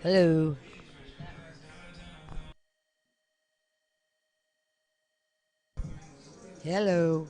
Hello. Hello.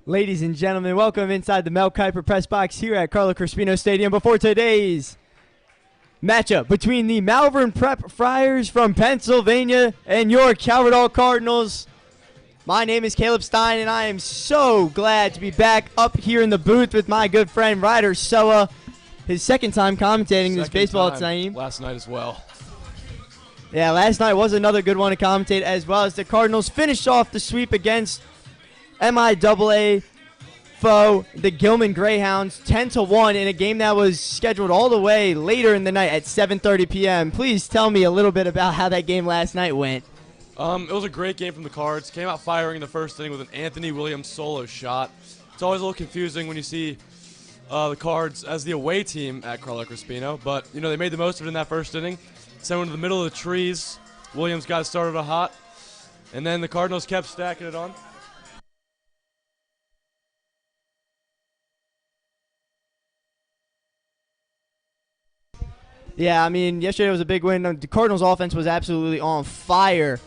Ladies and gentlemen, welcome inside the Mel Kiper press box here at Carlo Crispino Stadium before today's matchup between the Malvern Prep Friars from Pennsylvania and your Calvert Cardinals. My name is Caleb Stein, and I am so glad to be back up here in the booth with my good friend Ryder Soa, his second time commentating this baseball team. Last night as well. Yeah, last night was another good one to commentate, as well as the Cardinals finished off the sweep against MIAA foe, the Gilman Greyhounds, 10-1 in a game that was scheduled all the way later in the night at 7:30 p.m. Please tell me a little bit about how that game last night went. It was a great game from the Cards. Came out firing in the first inning with an Anthony Williams solo shot. It's always a little confusing when you see the Cards as the away team at Carlo Crispino, but they made the most of it in that first inning. Sent one to the middle of the trees. Williams got started hot, and then the Cardinals kept stacking it on. Yeah, I mean, yesterday was a big win. The Cardinals' offense was absolutely on fire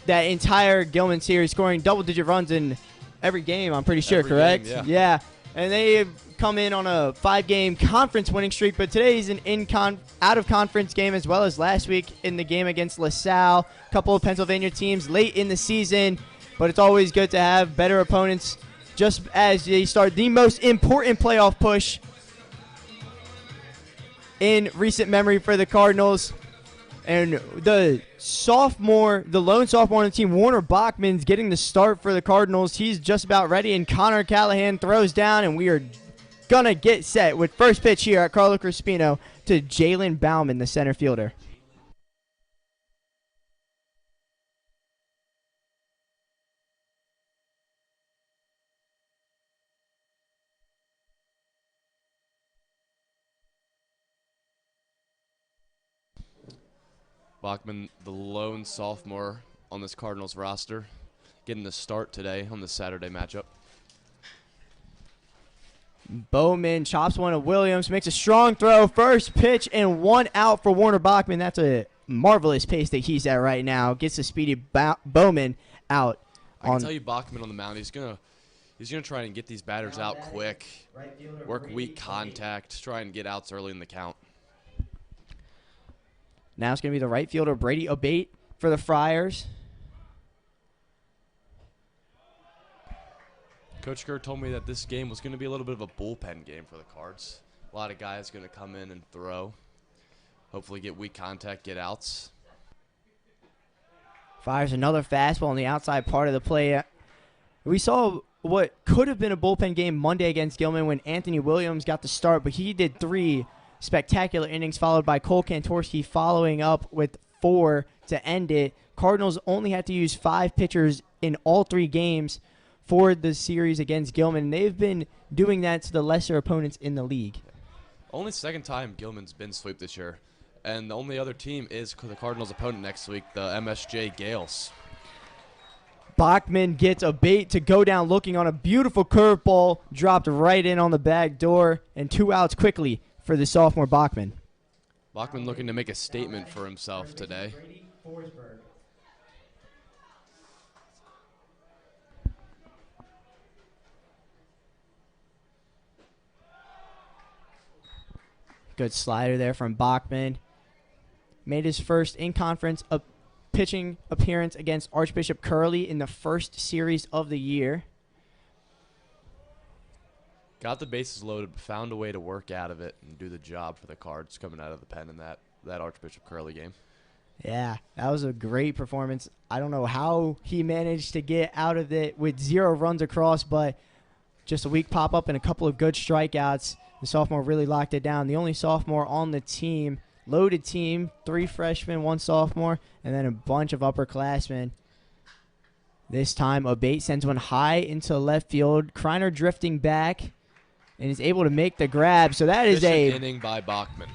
that entire Gilman series, scoring double-digit runs in every game, I'm pretty sure, Every correct? game, yeah. And they come in on a 5-game conference winning streak, but today's an out-of-conference game, as well as last week in the game against LaSalle. A couple of Pennsylvania teams late in the season, but it's always good to have better opponents just as they start the most important playoff push in recent memory for the Cardinals. And the lone sophomore on the team, Warner Bachmann's getting the start for the Cardinals. He's just about ready, and Connor Callahan throws down, and we are going to get set with first pitch here at Carlo Crispino to Jalen Bauman, the center fielder. Bachmann, the lone sophomore on this Cardinals roster, getting the start today on this Saturday matchup. Bowman chops one of Williams, makes a strong throw, first pitch, and one out for Warner Bachmann. That's a marvelous pace that he's at right now. Gets the speedy Bowman out. I can tell you, Bachmann on the mound, he's gonna try and get these batters out quick, work weak contact, try and get outs early in the count. Now it's going to be the right fielder, Brady Obate, for the Friars. Coach Kerr told me that this game was going to be a little bit of a bullpen game for the Cards. A lot of guys going to come in and throw. Hopefully get weak contact, get outs. Fires another fastball on the outside part of the play. We saw what could have been a bullpen game Monday against Gilman when Anthony Williams got the start, but he did 3 spectacular innings, followed by Cole Kantorski following up with 4 to end it. Cardinals only had to use 5 pitchers in all 3 games for the series against Gilman. They've been doing that to the lesser opponents in the league. Only second time Gilman's been swept this year, and the only other team is the Cardinals' opponent next week, the MSJ Gales. Bachmann gets Obate to go down looking on a beautiful curveball, dropped right in on the back door, and 2 outs quickly for the sophomore Bachmann. Bachmann looking to make a statement for himself today. Good slider there from Bachmann. Made his first in-conference pitching appearance against Archbishop Curley in the first series of the year. Got the bases loaded, but found a way to work out of it and do the job for the Cards coming out of the pen in that Archbishop Curley game. Yeah, that was a great performance. I don't know how he managed to get out of it with 0 runs across, but just a weak pop-up and a couple of good strikeouts. The sophomore really locked it down. The only sophomore on the team, loaded team, 3 freshmen, 1 sophomore, and then a bunch of upperclassmen. This time, Obate sends one high into left field. Kreiner drifting back and is able to make the grab. So that is a inning by Bachmann.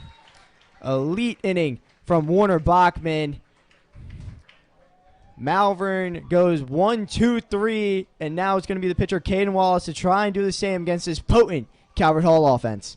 Elite inning from Warner Bachmann. Malvern goes 1-2-3, and now it's going to be the pitcher Caden Wallace to try and do the same against this potent Calvert Hall offense.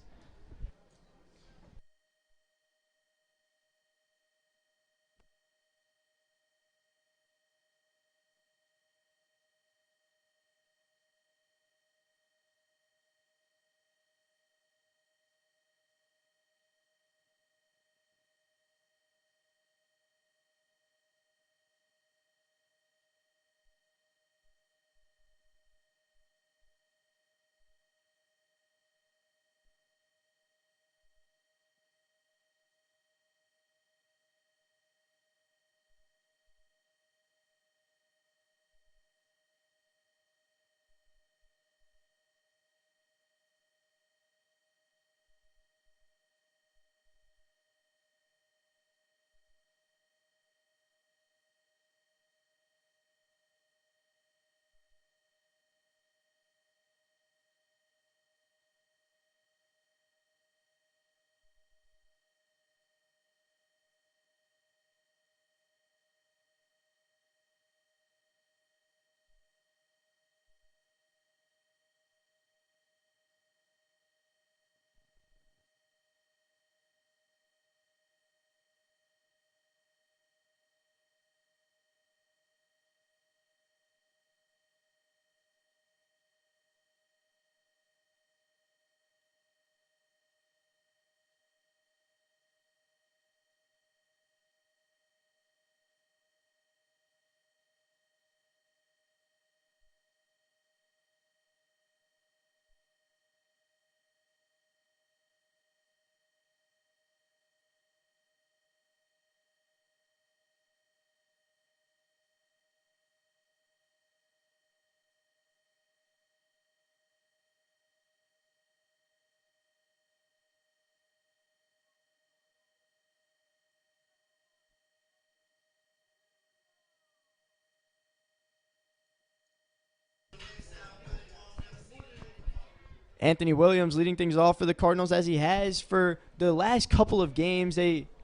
Anthony Williams leading things off for the Cardinals as he has for the last couple of games.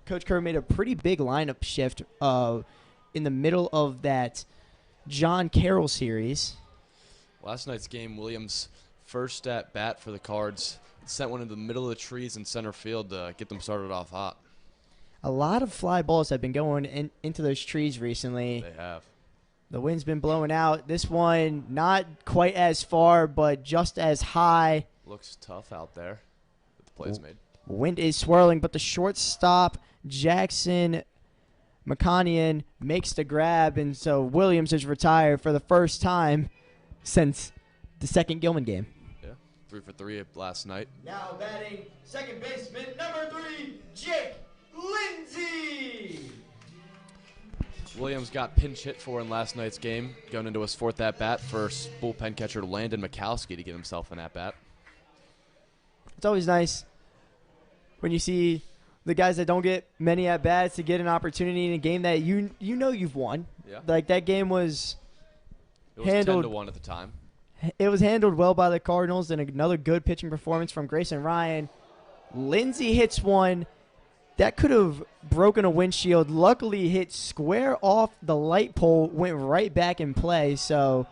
Coach Kerr made a pretty big lineup shift in the middle of that John Carroll series. Last night's game, Williams first at bat for the Cards. Sent one into the middle of the trees in center field to get them started off hot. A lot of fly balls have been going into those trees recently. They have. The wind's been blowing out. This one not quite as far, but just as high. Looks tough out there that the play's made. Wind is swirling, but the shortstop, Jackson McConnian, makes the grab, and so Williams is retired for the first time since the second Gilman game. Yeah, 3 for 3 last night. Now batting second baseman number 3, Jake Lindsay. Williams got pinch hit for in last night's game, going into his 4th at-bat for bullpen catcher Landon Mikowski to get himself an at-bat. It's always nice when you see the guys that don't get many at-bats to get an opportunity in a game that you know you've won. Yeah. Like, that game was handled 10-1 at the time. It was handled well by the Cardinals, and another good pitching performance from Grayson Ryan. Lindsay hits one that could have broken a windshield. Luckily, hit square off the light pole, went right back in play. So,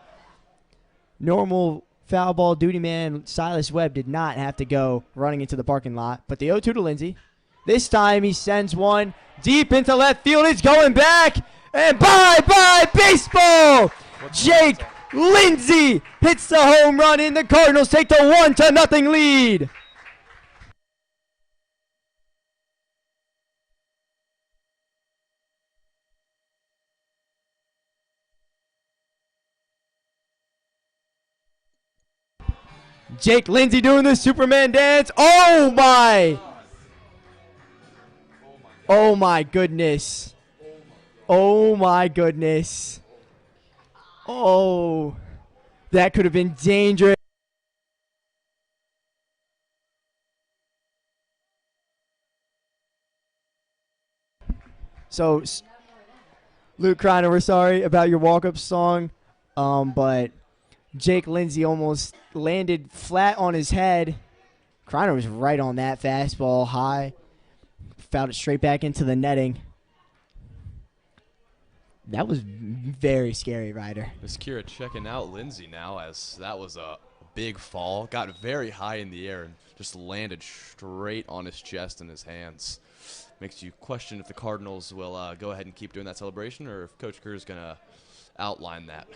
normal foul ball duty man Silas Webb did not have to go running into the parking lot. But the 0-2 to Lindsay. This time he sends one deep into left field. It's going back. And bye-bye baseball. Jake Lindsay hits the home run, and the Cardinals take the 1-0 lead. Jake Lindsay doing the Superman dance. Oh, my. Oh, my goodness. Oh, my goodness. Oh, that could have been dangerous. So, Luke Kreiner, we're sorry about your walk-up song, but Jake Lindsay almost landed flat on his head. Kreiner was right on that fastball, high. Fouled it straight back into the netting. That was very scary, Ryder. Miss Kira checking out Lindsay now, as that was a big fall. Got very high in the air and just landed straight on his chest and his hands. Makes you question if the Cardinals will go ahead and keep doing that celebration, or if Coach Kerr is going to outline that.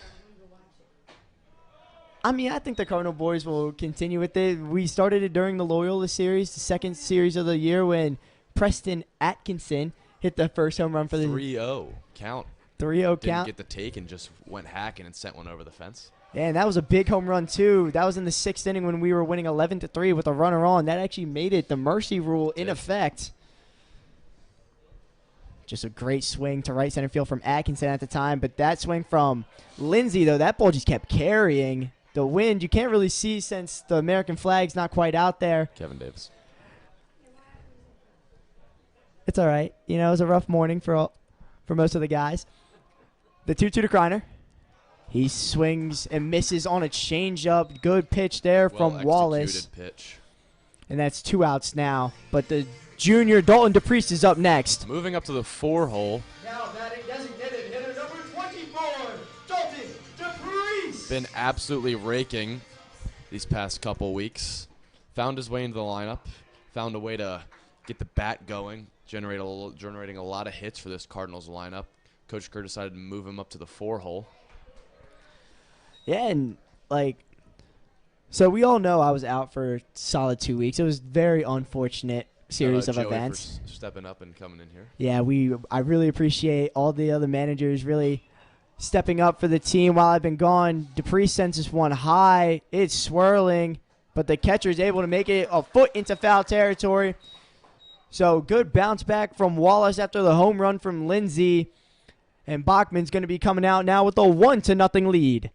I mean, I think the Cardinal boys will continue with it. We started it during the Loyola series, the second series of the year, when Preston Atkinson hit the first home run for the 3-0 count. 3-0 count. Didn't get the take and just went hacking and sent one over the fence. Yeah, and that was a big home run, too. That was in the 6th inning when we were winning 11-3 with a runner on. That actually made it the mercy rule in effect. Just a great swing to right center field from Atkinson at the time. But that swing from Lindsay, though, that ball just kept carrying. The wind, you can't really see since the American flag's not quite out there. Kevin Davis. It's all right. You know, it was a rough morning for most of the guys. The 2-2 to Kreiner. He swings and misses on a changeup. Good pitch there from Wallace. Pitch. And that's 2 outs now. But the junior Dalton DePriest is up next. Moving up to the 4-hole. Now batting designated hitter number 24, Dalton DePriest. Been absolutely raking these past couple weeks. Found his way into the lineup. Found a way to get the bat going. Generating a lot of hits for this Cardinals lineup. Coach Kerr decided to move him up to the 4-hole. Yeah, and, so we all know I was out for a solid 2 weeks. It was very unfortunate series of Joey events. For stepping up and coming in here. Yeah, I really appreciate all the other managers really stepping up for the team while I've been gone. DePriest sends this one high. It's swirling, but the catcher is able to make it a foot into foul territory. So good bounce back from Wallace after the home run from Lindsay. And Bachmann's going to be coming out now with a 1-0 lead.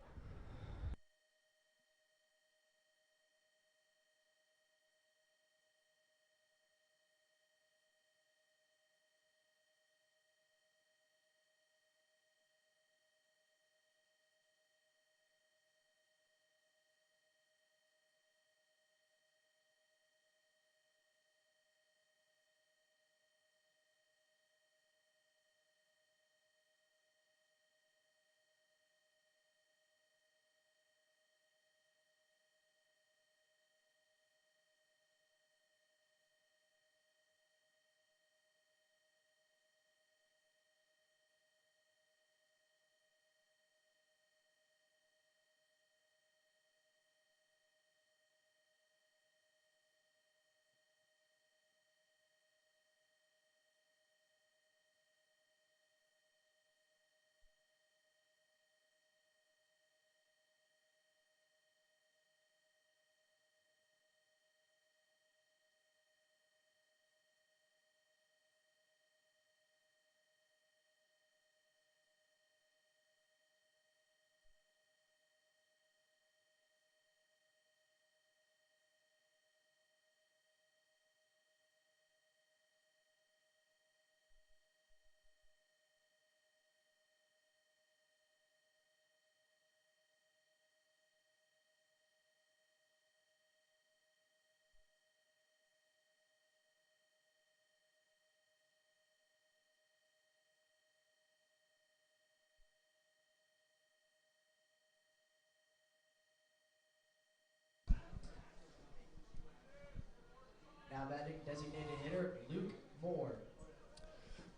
Designated hitter, Luke Moore.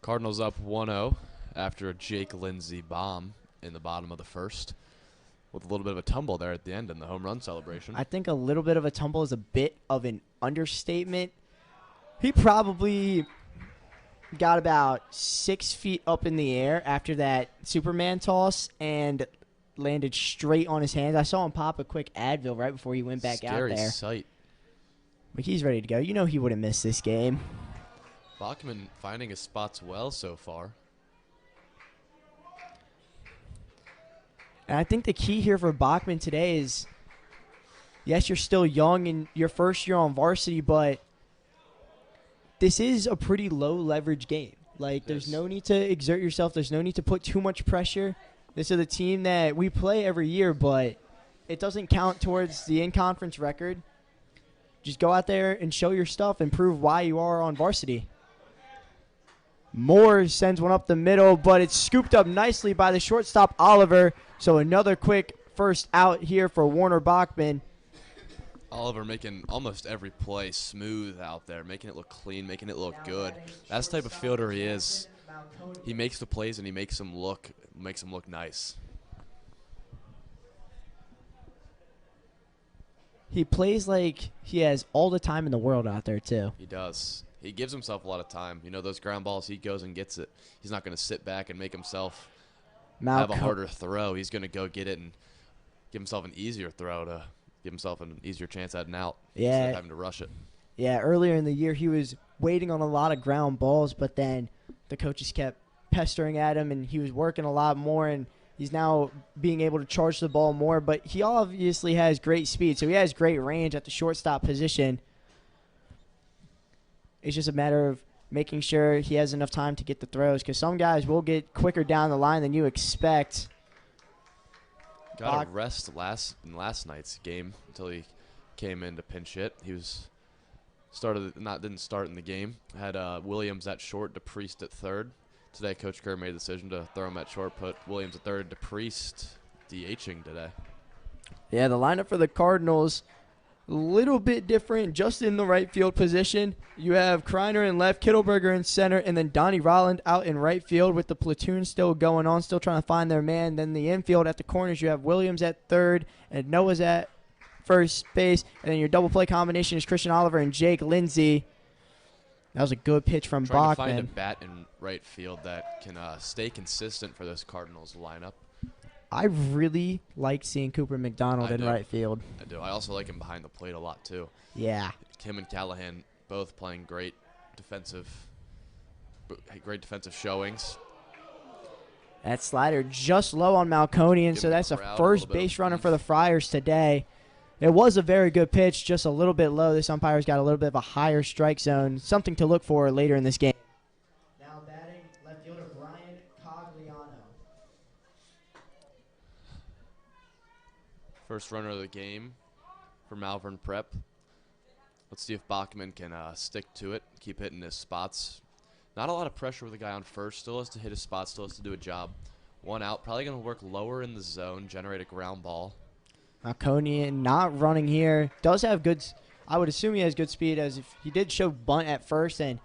Cardinals up 1-0 after a Jake Lindsay bomb in the bottom of the first, with a little bit of a tumble there at the end in the home run celebration. I think a little bit of a tumble is a bit of an understatement. He probably got about 6 feet up in the air after that Superman toss and landed straight on his hands. I saw him pop a quick Advil right before he went back out there. Scary sight. But he's ready to go. You know he wouldn't miss this game. Bachmann finding his spots well so far. And I think the key here for Bachmann today is, yes, you're still young in your first year on varsity, but this is a pretty low leverage game. Like, there's no need to exert yourself. There's no need to put too much pressure. This is a team that we play every year, but it doesn't count towards the in-conference record. Just go out there and show your stuff and prove why you are on varsity. Moore sends one up the middle, but it's scooped up nicely by the shortstop, Oliver. So another quick first out here for Warner Bachmann. Oliver making almost every play smooth out there, making it look clean, making it look good. That's the type of fielder he is. He makes the plays and he makes them look nice. He plays like he has all the time in the world out there, too. He does. He gives himself a lot of time. You know, those ground balls, he goes and gets it. He's not going to sit back and make himself have a harder throw. He's going to go get it and give himself an easier throw to give himself an easier chance at an out instead of having to rush it. Yeah, earlier in the year he was waiting on a lot of ground balls, but then the coaches kept pestering at him, and he was working a lot more, and he's now being able to charge the ball more. But he obviously has great speed, so he has great range at the shortstop position. It's just a matter of making sure he has enough time to get the throws, because some guys will get quicker down the line than you expect. Got a rest in last night's game until he came in to pinch hit. He didn't start in the game. Had Williams at short, DePriest at third. Today, Coach Kerr made a decision to throw him at short, put Williams at third, DePriest DHing today. Yeah, the lineup for the Cardinals, a little bit different, just in the right field position. You have Kreiner in left, Kittleberger in center, and then Donnie Rolland out in right field with the platoon still going on, still trying to find their man. Then the infield at the corners, you have Williams at third, and Noah's at first base. And then your double play combination is Christian Oliver and Jake Lindsay. That was a good pitch from Bachmann. Trying to find a bat in right field that can stay consistent for this Cardinals lineup. I really like seeing Cooper McDonald in right field. I do. I also like him behind the plate a lot, too. Yeah. Him and Callahan both playing great defensive showings. That slider just low on Malconian, so that's a first base runner for the Friars today. It was a very good pitch, just a little bit low. This umpire's got a little bit of a higher strike zone, something to look for later in this game. Now batting, left fielder Brian Cogliano. First runner of the game for Malvern Prep. Let's see if Bachmann can stick to it, keep hitting his spots. Not a lot of pressure with the guy on first. Still has to hit his spots, still has to do a job. One out, probably going to work lower in the zone, generate a ground ball. Malconian not running here. Does have good, I would assume he has good speed, as if he did show bunt at first and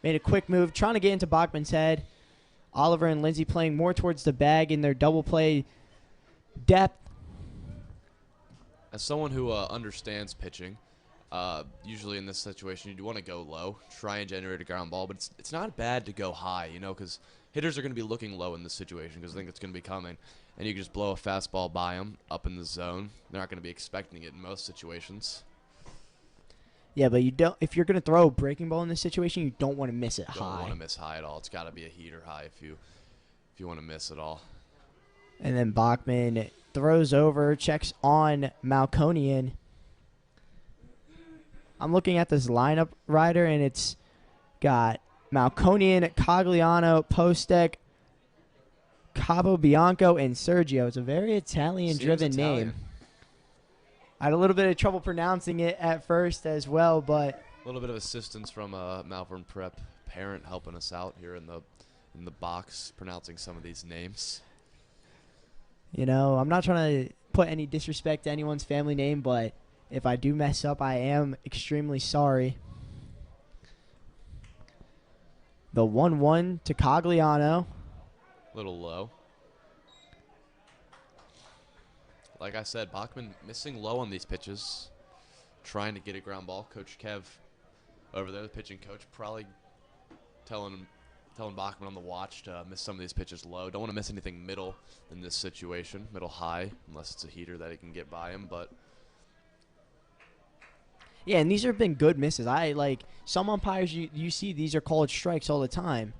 made a quick move, trying to get into Bachmann's head. Oliver and Lindsay playing more towards the bag in their double play depth. As someone who understands pitching, usually in this situation you want to go low, try and generate a ground ball, but it's not bad to go high, you know, because hitters are going to be looking low in this situation because I think it's going to be coming. And you can just blow a fastball by them up in the zone. They're not going to be expecting it in most situations. Yeah, but you don't. If you're going to throw a breaking ball in this situation, you don't want to miss it high. Don't want to miss high at all. It's got to be a heater high if you want to miss it all. And then Bachmann throws over, checks on Malconian. I'm looking at this lineup, Ryder, and it's got Malconian, Cogliano, Postek, Cabo Bianco, and Sergio. It's a very Italian-driven name. I had a little bit of trouble pronouncing it at first as well, but a little bit of assistance from a Malvern Prep parent helping us out here in the box, pronouncing some of these names. You know, I'm not trying to put any disrespect to anyone's family name, but if I do mess up, I am extremely sorry. The 1-1 to Cogliano. Little low. Like I said, Bachmann missing low on these pitches, trying to get a ground ball. Coach Kev over there, the pitching coach, probably telling Bachmann on the watch to miss some of these pitches low. Don't want to miss anything middle in this situation, middle high, unless it's a heater that he can get by him. But yeah, and these have been good misses. Some umpires you see these are called strikes all the time,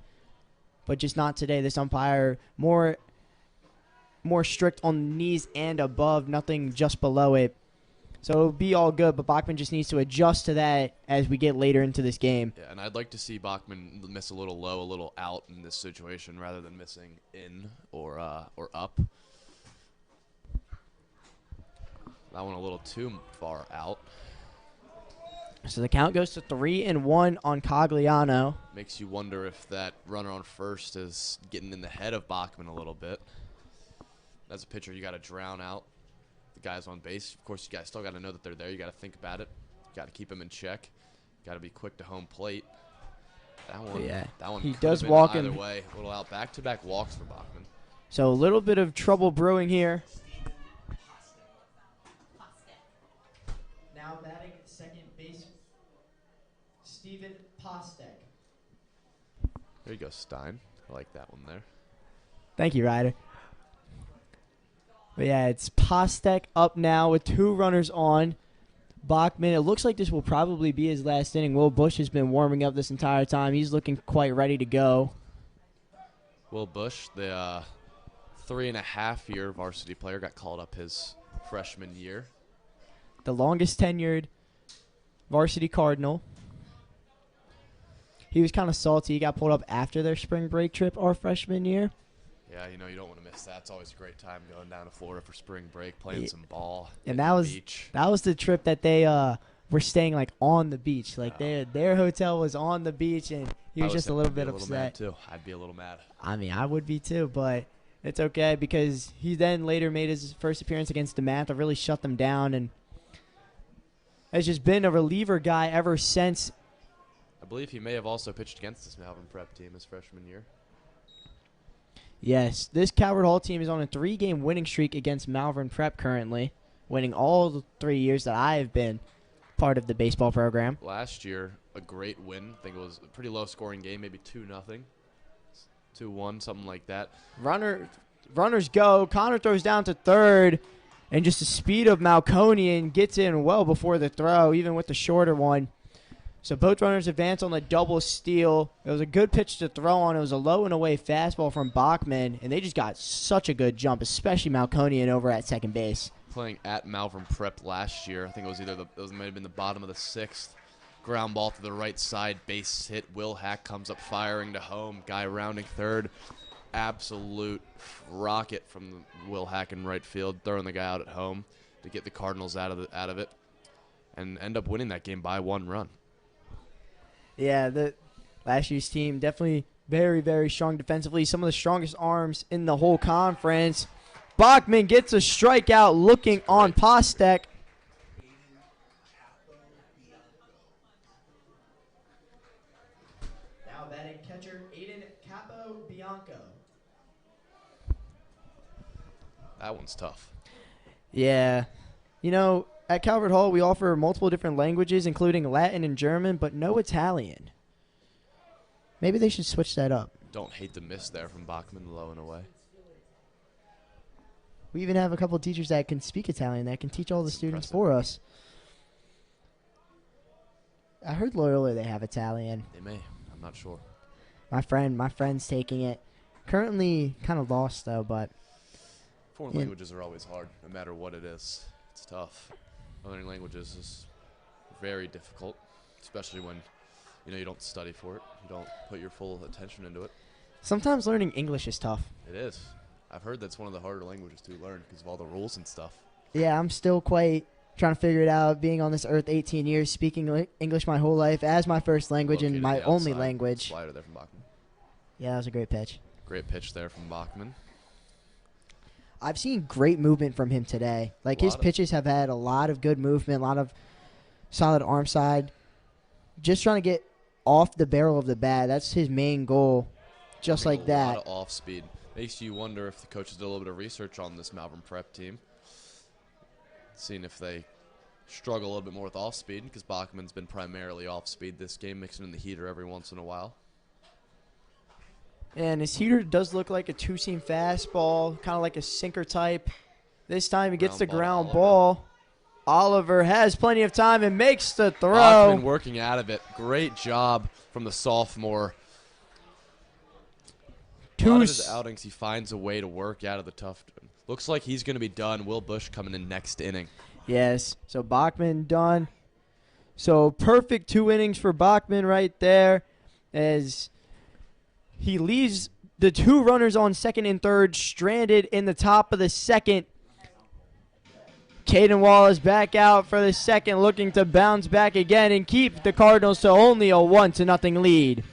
but just not today. This umpire more strict on the knees and above, nothing just below it. So it'll be all good, but Bachmann just needs to adjust to that as we get later into this game. yeah, and I'd like to see Bachmann miss a little low, a little out in this situation rather than missing in or up. That one a little too far out. So the count goes to 3-1 on Cogliano. Makes you wonder if that runner on first is getting in the head of Bachmann a little bit. As a pitcher, you got to drown out the guys on base. Of course, you guys still got to know that they're there. You got to think about it. You got to keep them in check. Got to be quick to home plate. That one. He could does have been walk either him. way. A little out, back-to-back walks for Bachmann. So a little bit of trouble brewing here. Now batting second base, Steven Postek. There you go, Stein. I like that one there. Thank you, Ryder. But yeah, it's Postek up now with 2 runners on. Bachmann, it looks like this will probably be his last inning. Will Bush has been warming up this entire time. He's looking quite ready to go. Will Bush, the 3.5-year varsity player, got called up his freshman year. The longest tenured varsity Cardinal. He was kind of salty. He got pulled up after their spring break trip our freshman year. Yeah, you don't want to miss that. It's always a great time going down to Florida for spring break, playing some ball. And that was the trip that they were staying on the beach. Their hotel was on the beach, and he was just a little bit upset. Mad too. I'd be a little mad. I mean, I would be too, but it's okay because he then later made his first appearance against DeMatha, really shut them down, and has just been a reliever guy ever since. I believe he may have also pitched against this Malvern prep team his freshman year. Yes, this Calvert Hall team is on a 3-game winning streak against Malvern Prep currently, winning all the 3 years that I have been part of the baseball program. Last year, a great win. I think it was a pretty low-scoring game, maybe 2-0, 2-1, something like that. Runners go. Connor throws down to third, and just the speed of Malconian gets in well before the throw, even with the shorter one. So both runners advance on the double steal. It was a good pitch to throw on. It was a low and away fastball from Bachmann, and they just got such a good jump, especially Malconian over at second base. Playing at Malvern Prep last year, I think it was it might have been the bottom of the 6th. Ground ball to the right side, base hit. Will Hack comes up firing to home. Guy rounding third. Absolute rocket from Will Hack in right field, throwing the guy out at home to get the Cardinals out of it, and end up winning that game by 1 run. Yeah, the last year's team definitely very, very strong defensively. Some of the strongest arms in the whole conference. Bachmann gets a strikeout looking on Postek. Now batting catcher Aiden Capobianco. That one's tough. Yeah. At Calvert Hall, we offer multiple different languages, including Latin and German, but no Italian. Maybe they should switch that up. Don't hate the miss there from Bachmann, low and away. We even have a couple of teachers that can speak Italian that can teach all the students for us. I heard Loyola they have Italian. They may. I'm not sure. My friend's taking it. Currently kind of lost, though, but... Foreign languages are always hard, no matter what it is. It's tough. Learning languages is very difficult, especially when you don't study for it. You don't put your full attention into it. Sometimes learning English is tough. It is. I've heard that's one of the harder languages to learn because of all the rules and stuff. Yeah, I'm still quite trying to figure it out, being on this earth 18 years, speaking English my whole life as my first language and my only language. Slider there from Bachmann. Yeah, that was a great pitch. Great pitch there from Bachmann. I've seen great movement from him today. His pitches have had a lot of good movement, a lot of solid arm side. Just trying to get off the barrel of the bat. That's his main goal, just like A that. lot of off speed. Makes you wonder if the coaches did a little bit of research on this Malvern Prep team, seeing if they struggle a little bit more with off speed, because Bachmann's been primarily off speed this game, mixing in the heater every once in a while. And his heater does look like a two-seam fastball, kind of like a sinker type. This time he gets the ground ball. Oliver has plenty of time and makes the throw. Bachmann working out of it. Great job from the sophomore. A lot of his outings, he finds a way to work out of the tough. Looks like he's going to be done. Will Bush coming in next inning. Yes, so Bachmann done. So perfect 2 innings for Bachmann right there, as he leaves the 2 runners on second and third stranded in the top of the second. Caden Wallace back out for the second, looking to bounce back again and keep the Cardinals to only a 1-0 lead.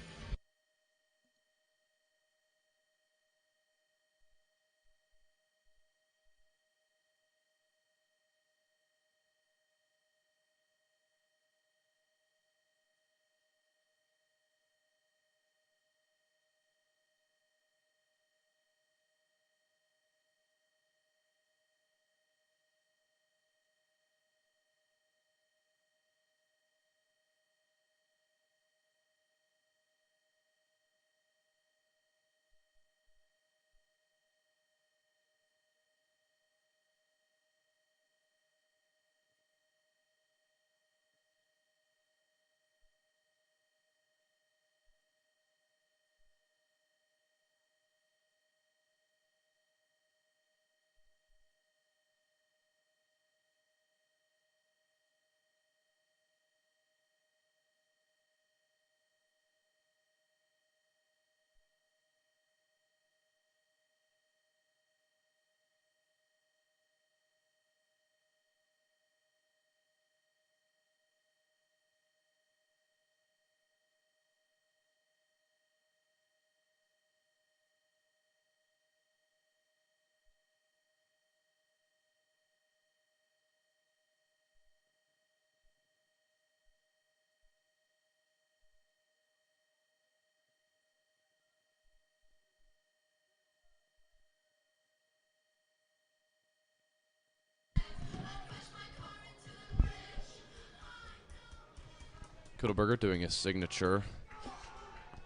Kuttleberger doing his signature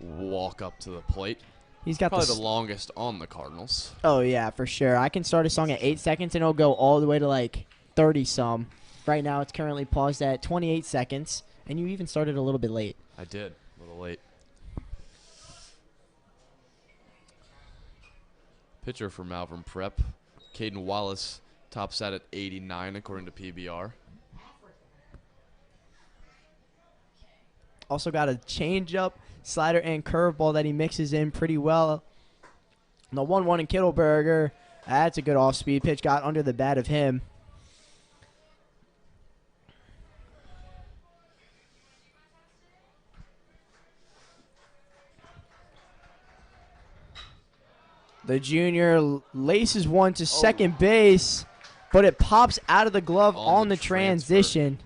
walk up to the plate. He's got probably the longest on the Cardinals. Oh, yeah, for sure. I can start a song at 8 seconds, and it'll go all the way to, like, 30-some. Right now, it's currently paused at 28 seconds, and you even started a little bit late. I did. A little late. Pitcher for Malvern Prep, Caden Wallace, tops out at 89 according to PBR. Also got a changeup, slider, and curveball that he mixes in pretty well. The 1-1 in Kittleberger. That's a good off-speed pitch. Got under the bat of him. The junior laces one to second base, but it pops out of the glove on the transition.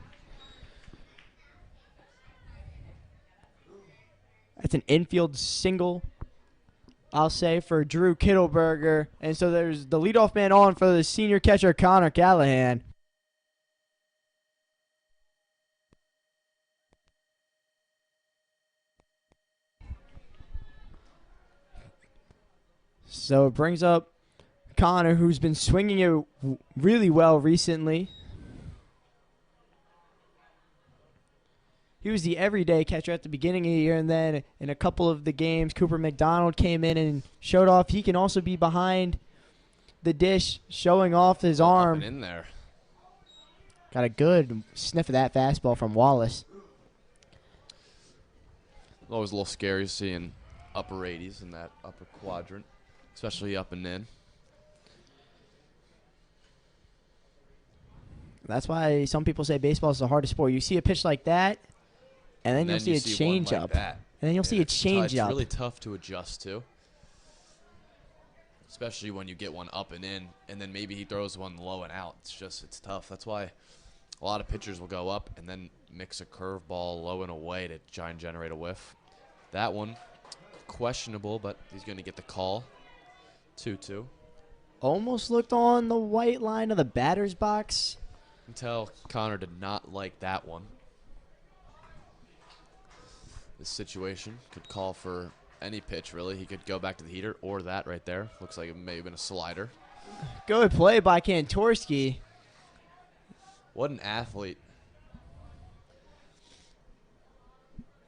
That's an infield single, I'll say, for Drew Kittleberger. And so there's the leadoff man on for the senior catcher, Connor Callahan. So it brings up Connor, who's been swinging it really well recently. He was the everyday catcher at the beginning of the year, and then in a couple of the games, Cooper McDonald came in and showed off he can also be behind the dish, showing off his arm. Up and in there. Got a good sniff of that fastball from Wallace. Always a little scary seeing upper 80s in that upper quadrant, especially up and in. That's why some people say baseball is the hardest sport. You see a pitch like that, and then you'll see a changeup. Like and then you'll see a changeup. It's really tough to adjust to, especially when you get one up and in, and then maybe he throws one low and out. It's tough. That's why A lot of pitchers will go up and then mix a curveball low and away to try and generate a whiff. That one, questionable, but he's going to get the call. 2-2. Almost looked on the white line of the batter's box. You can tell Connor did not like that one. This situation could call for any pitch, really. He could go back to the heater or that right there. Looks like it may have been a slider. Good play by Kantorski. What an athlete.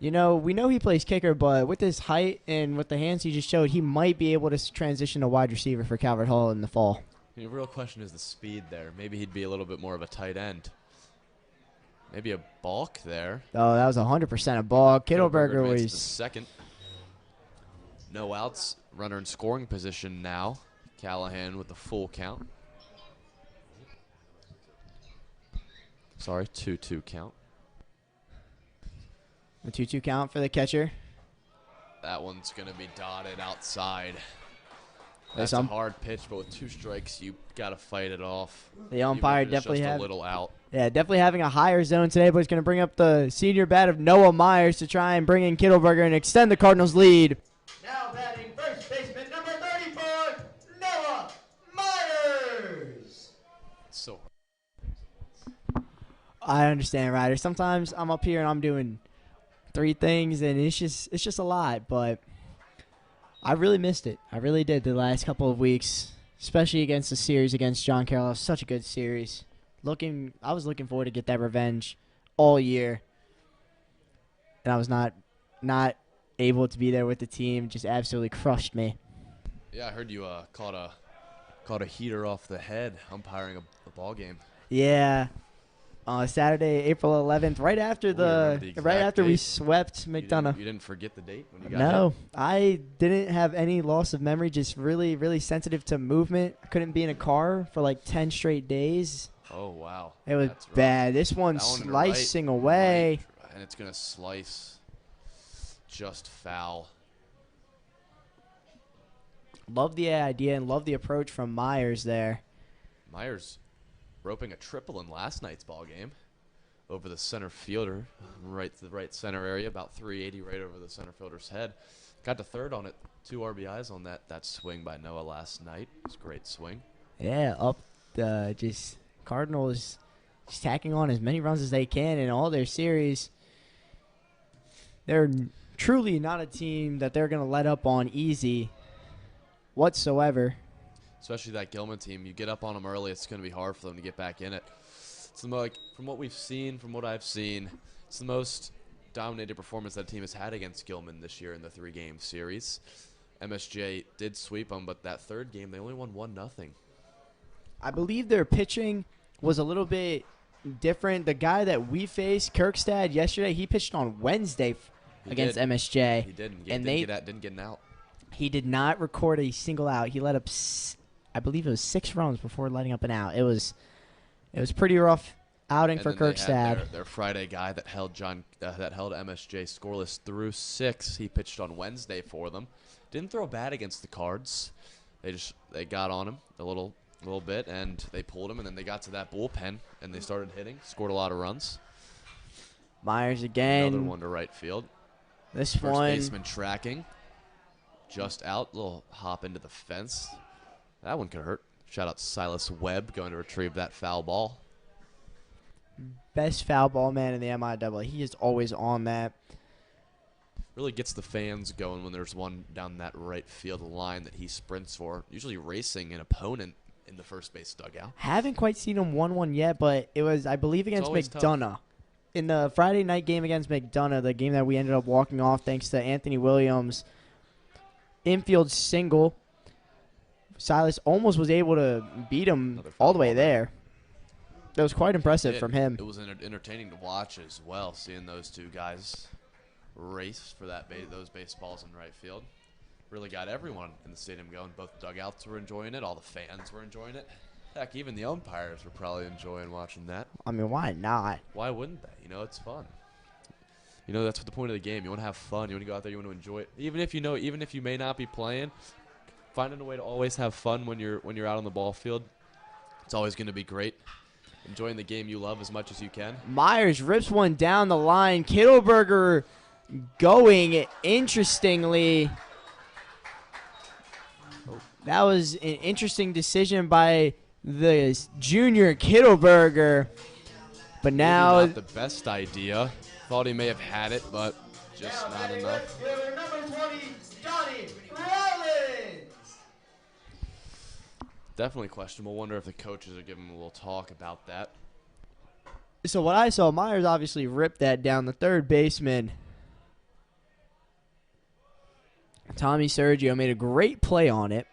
You know, we know he plays kicker, but with his height and with the hands he just showed, he might be able to transition to wide receiver for Calvert Hall in the fall. The real question is the speed there. Maybe he'd be a little bit more of a tight end. Maybe a balk there. Oh, that was 100% a ball. Kittleberger makes the was second. No outs. Runner in scoring position now. Callahan with the full count. Sorry, 2-2 count. a 2-2 count for the catcher. That one's going to be dotted outside. That's That's a hard pitch, but with 2 strikes, you got to fight it off. The umpire Even if it's definitely just a little out. definitely having a higher zone today, but he's going to bring up the senior bat of Noah Myers to try and bring in Kittleberger and extend the Cardinals' lead. Now batting first baseman number 34, Noah Myers. So I understand, Ryder. Sometimes I'm up here and I'm doing 3 things, and it's just a lot, but I really missed it. I really did the last couple of weeks, especially against the series against John Carroll. It was such a good series. I was looking forward to get that revenge all year, and I was not able to be there with the team. Just absolutely crushed me. yeah, I heard you caught a heater off the head umpiring a ball game. Yeah. Saturday, April 11th, right after we date. swept McDonough. You didn't forget the date when you got No, hit? I didn't have any loss of memory. Just really, really sensitive to movement. I couldn't be in a car for like 10 straight days. Oh, wow. It was That's rough. bad. This one's That one in the slicing away. right, and it's going to slice just foul. Love the idea and love the approach from Myers there. Myers roping a triple in last night's ball game over the center fielder, right to the right center area, about 380 right over the center fielder's head. Got to third on it, 2 RBIs on that swing by Noah last night. It was a great swing. Yeah, just Cardinals just tacking on as many runs as they can in all their series. They're truly not a team that they're going to let up on easy whatsoever. Especially that Gilman team. You get up on them early, it's going to be hard for them to get back in it. It's like, from what we've seen, from what I've seen, it's the most dominated performance that team has had against Gilman this year in the 3-game series. MSJ did sweep them, but that third game, they only won 1-0. I believe their pitching was a little bit different. The guy that we faced, Kirkstad, yesterday, he pitched on Wednesday against MSJ. He didn't. And Didn't get an out. He did not record a single out. He let up, I believe it was 6 runs before letting up an out. It was pretty rough outing And for then they Kirkstad. had their Friday guy that held MSJ scoreless through 6. He pitched on Wednesday for them. Didn't throw bad against the Cards. They got on him a little bit, and they pulled him, and then they got to that bullpen, and they started hitting, scored a lot of runs. Myers again. Another one to right field. This First one. baseman tracking. Just out. Little hop into the fence. That one could hurt. Shout out to Silas Webb going to retrieve that foul ball. Best foul ball man in the MIAA. He is always on that. Really gets the fans going when there's one down that right field line that he sprints for. Usually racing an opponent in the first base dugout. Haven't quite seen him 1-1 yet, but it was, I believe, against always McDonough. In the Friday night game against McDonough, the game that we ended up walking off thanks to Anthony Williams' infield single, Silas almost was able to beat him all the way there. That was quite impressive from him. It was entertaining to watch as well, seeing those two guys race for those baseballs in right field. Really got everyone in the stadium going. Both dugouts were enjoying it. All the fans were enjoying it. Heck, even the umpires were probably enjoying watching that. I mean, why not? Why wouldn't they? It's fun. That's what the point of the game. You want to have fun. You want to go out there. You want to enjoy it. Even if you may not be playing, finding a way to always have fun when you're out on the ball field. It's always going to be great. Enjoying the game you love as much as you can. Myers rips one down the line. Kittleberger going interestingly. That was an interesting decision by the junior Kittleberger. But now maybe not the best idea. Thought he may have had it, but just not enough. Definitely questionable. Wonder if the coaches are giving him a little talk about that. So what I saw, Myers obviously ripped that down the third baseman. Tommy Sergio made a great play on it.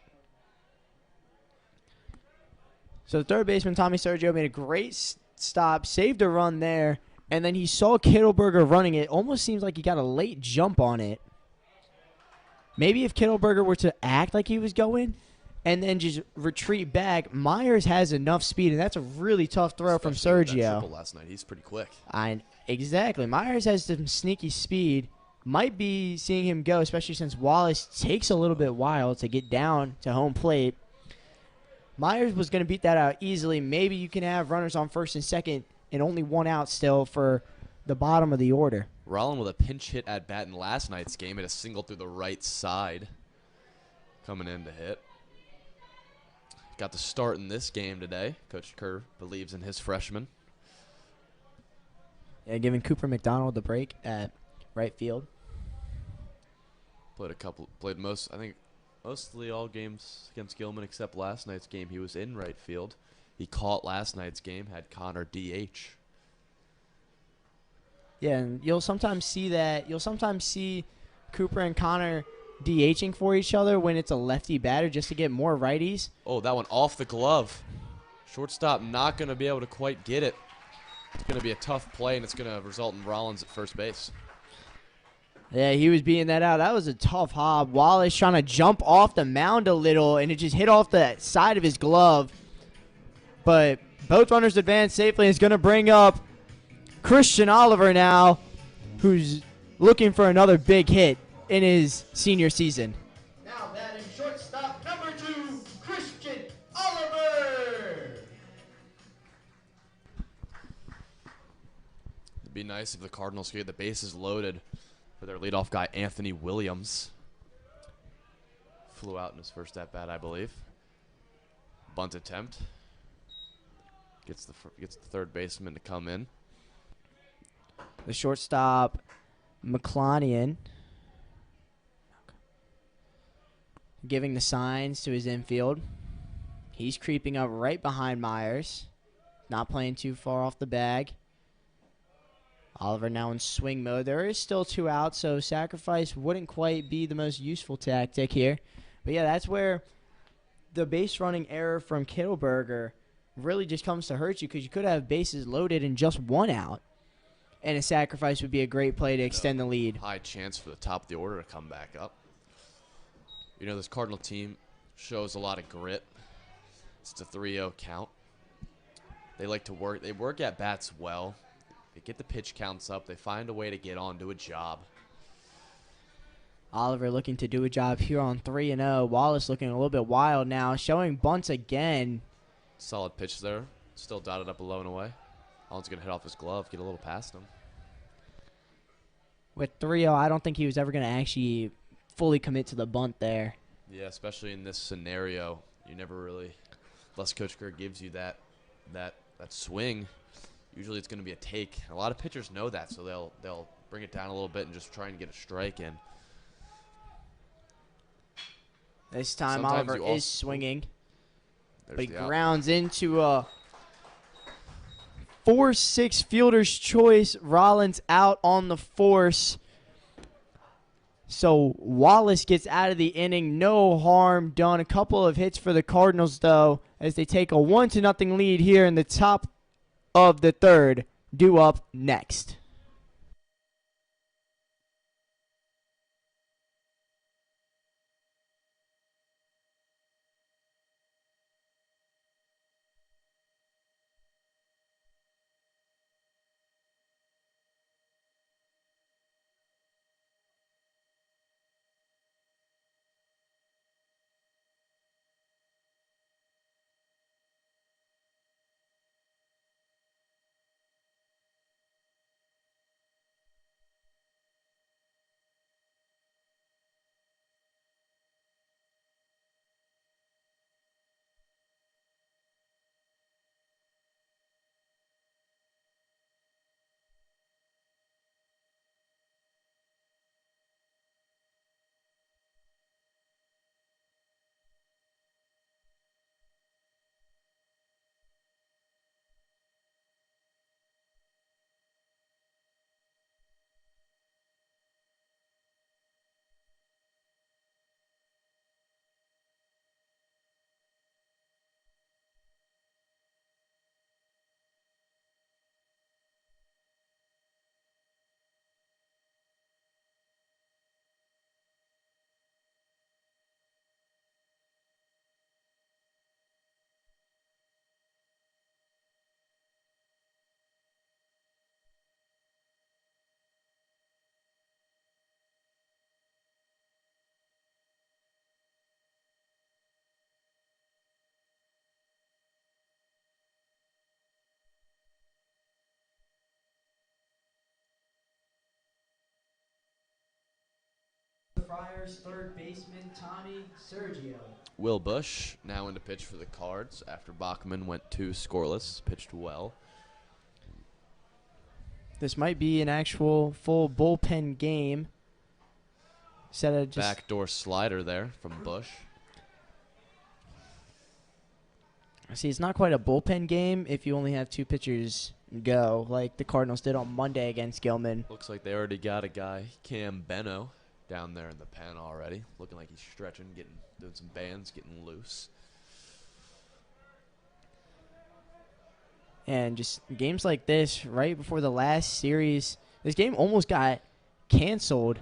So the third baseman, Tommy Sergio, made a great stop, saved a run there, and then he saw Kittleberger running it. Almost seems like he got a late jump on it. Maybe if Kittleberger were to act like he was going and then just retreat back, Myers has enough speed, and that's a really tough throw from Especially with that Sergio. triple last night. He's pretty quick. Exactly. Myers has some sneaky speed. Might be seeing him go, especially since Wallace takes a little bit while to get down to home plate. Myers was going to beat that out easily. Maybe you can have runners on first and second and only one out still for the bottom of the order. Rollin with a pinch hit at bat in last night's game, hit a single through the right side. Coming in to hit. Got the start in this game today. Coach Kerr believes in his freshman. Yeah, giving Cooper McDonald the break at right field. Played mostly all games against Gilman except last night's game. He was in right field. He caught last night's game, had Connor DH. Yeah, and you'll sometimes see that. You'll sometimes see Cooper and Connor DHing for each other when it's a lefty batter just to get more righties. Oh, that one off the glove. Shortstop not going to be able to quite get it. It's going to be a tough play, and it's going to result in Rollins at first base. Yeah, he was beating that out. That was a tough hob. Wallace trying to jump off the mound a little, and it just hit off the side of his glove. But both runners advance safely, and it's going to bring up Christian Oliver now, who's looking for another big hit in his senior season. Now batting shortstop number 2, Christian Oliver. It'd be nice if the Cardinals could get the bases loaded for their leadoff guy, Anthony Williams. Flew out in his first at-bat, I believe. Bunt attempt. Gets the third baseman to come in. The shortstop, McClonian, giving the signs to his infield. He's creeping up right behind Myers. Not playing too far off the bag. Oliver now in swing mode. There is still 2 outs, so sacrifice wouldn't quite be the most useful tactic here. But yeah, that's where the base running error from Kittleberger really just comes to hurt you, because you could have bases loaded and just 1 out. And a sacrifice would be a great play to extend the lead. High chance for the top of the order to come back up. You know, this Cardinal team shows a lot of grit. It's a 3-0 count. They like to work. They work at bats well. They get the pitch counts up. They find a way to get on, do a job. Oliver looking to do a job here on 3-0. Wallace looking a little bit wild now, showing bunts again. Solid pitch there. Still dotted up low and away. Allen's going to hit off his glove, get a little past him. With 3-0, I don't think he was ever going to actually fully commit to the bunt there. Yeah, especially in this scenario. You never really, unless Coach Kerr gives you that swing, usually it's going to be a take. A lot of pitchers know that, so they'll bring it down a little bit and just try and get a strike in. This time Sometimes Oliver is swinging, but he the out. grounds into a 4-6 fielder's choice. Rollins out on the force. So Wallace gets out of the inning. No harm done. A couple of hits for the Cardinals, though, as they take a 1-0 lead here in the top of the third. Due up next. Friars third baseman Tommy Sergio. Will Bush now in to pitch for the Cards after Bachmann went 2 scoreless, pitched well. This might be an actual full bullpen game. Instead of just Backdoor slider there from Bush. see, it's not quite a bullpen game if you only have 2 pitchers go, like the Cardinals did on Monday against Gilman. Looks like they already got a guy, Cam Beno, down there in the pen already. Looking like he's stretching, doing some bands, getting loose. And just games like this, right before the last series, this game almost got canceled.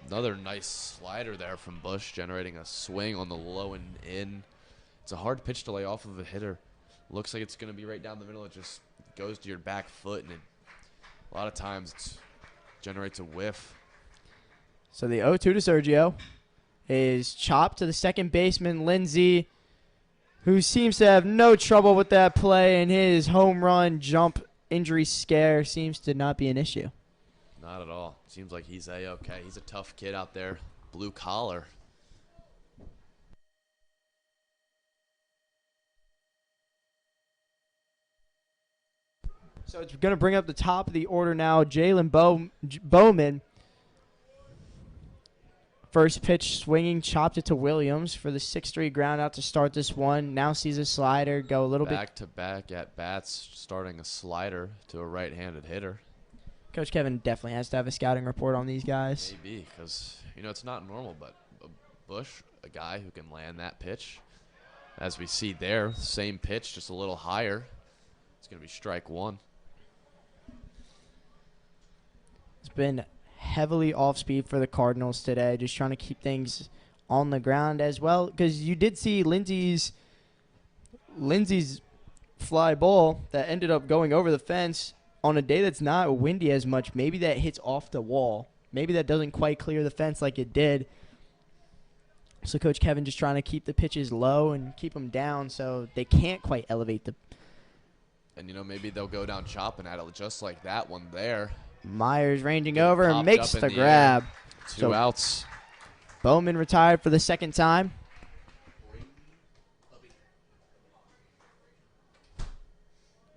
Another nice slider there from Bush, generating a swing on the low and in. It's a hard pitch to lay off of a hitter. Looks like it's going to be right down the middle. It just goes to your back foot, and a lot of times it generates a whiff. So the 0-2 to Sergio is chopped to the second baseman, Lindsay, who seems to have no trouble with that play, and his home run jump injury scare seems to not be an issue. Not at all. Seems like he's A-okay. He's a tough kid out there, blue collar. So it's going to bring up the top of the order now, Jalen Bowman. First pitch swinging, chopped it to Williams for the 6-3 ground out to start this one. Now sees a slider go a little bit. Back-to-back at-bats, starting a slider to a right-handed hitter. Coach Kevin definitely has to have a scouting report on these guys. Maybe, because, it's not normal, but Bush, a guy who can land that pitch. As we see there, same pitch, just a little higher. It's going to be strike 1. It's been heavily off speed for the Cardinals today, just trying to keep things on the ground as well. Because you did see Lindsay's fly ball that ended up going over the fence on a day that's not windy as much. Maybe that hits off the wall. Maybe that doesn't quite clear the fence like it did. So Coach Kevin just trying to keep the pitches low and keep them down so they can't quite elevate the. And, maybe they'll go down chopping at it just like that one there. Myers ranging Getting over and popped makes up in the the grab. air. 2 So outs. Bowman retired for the second time.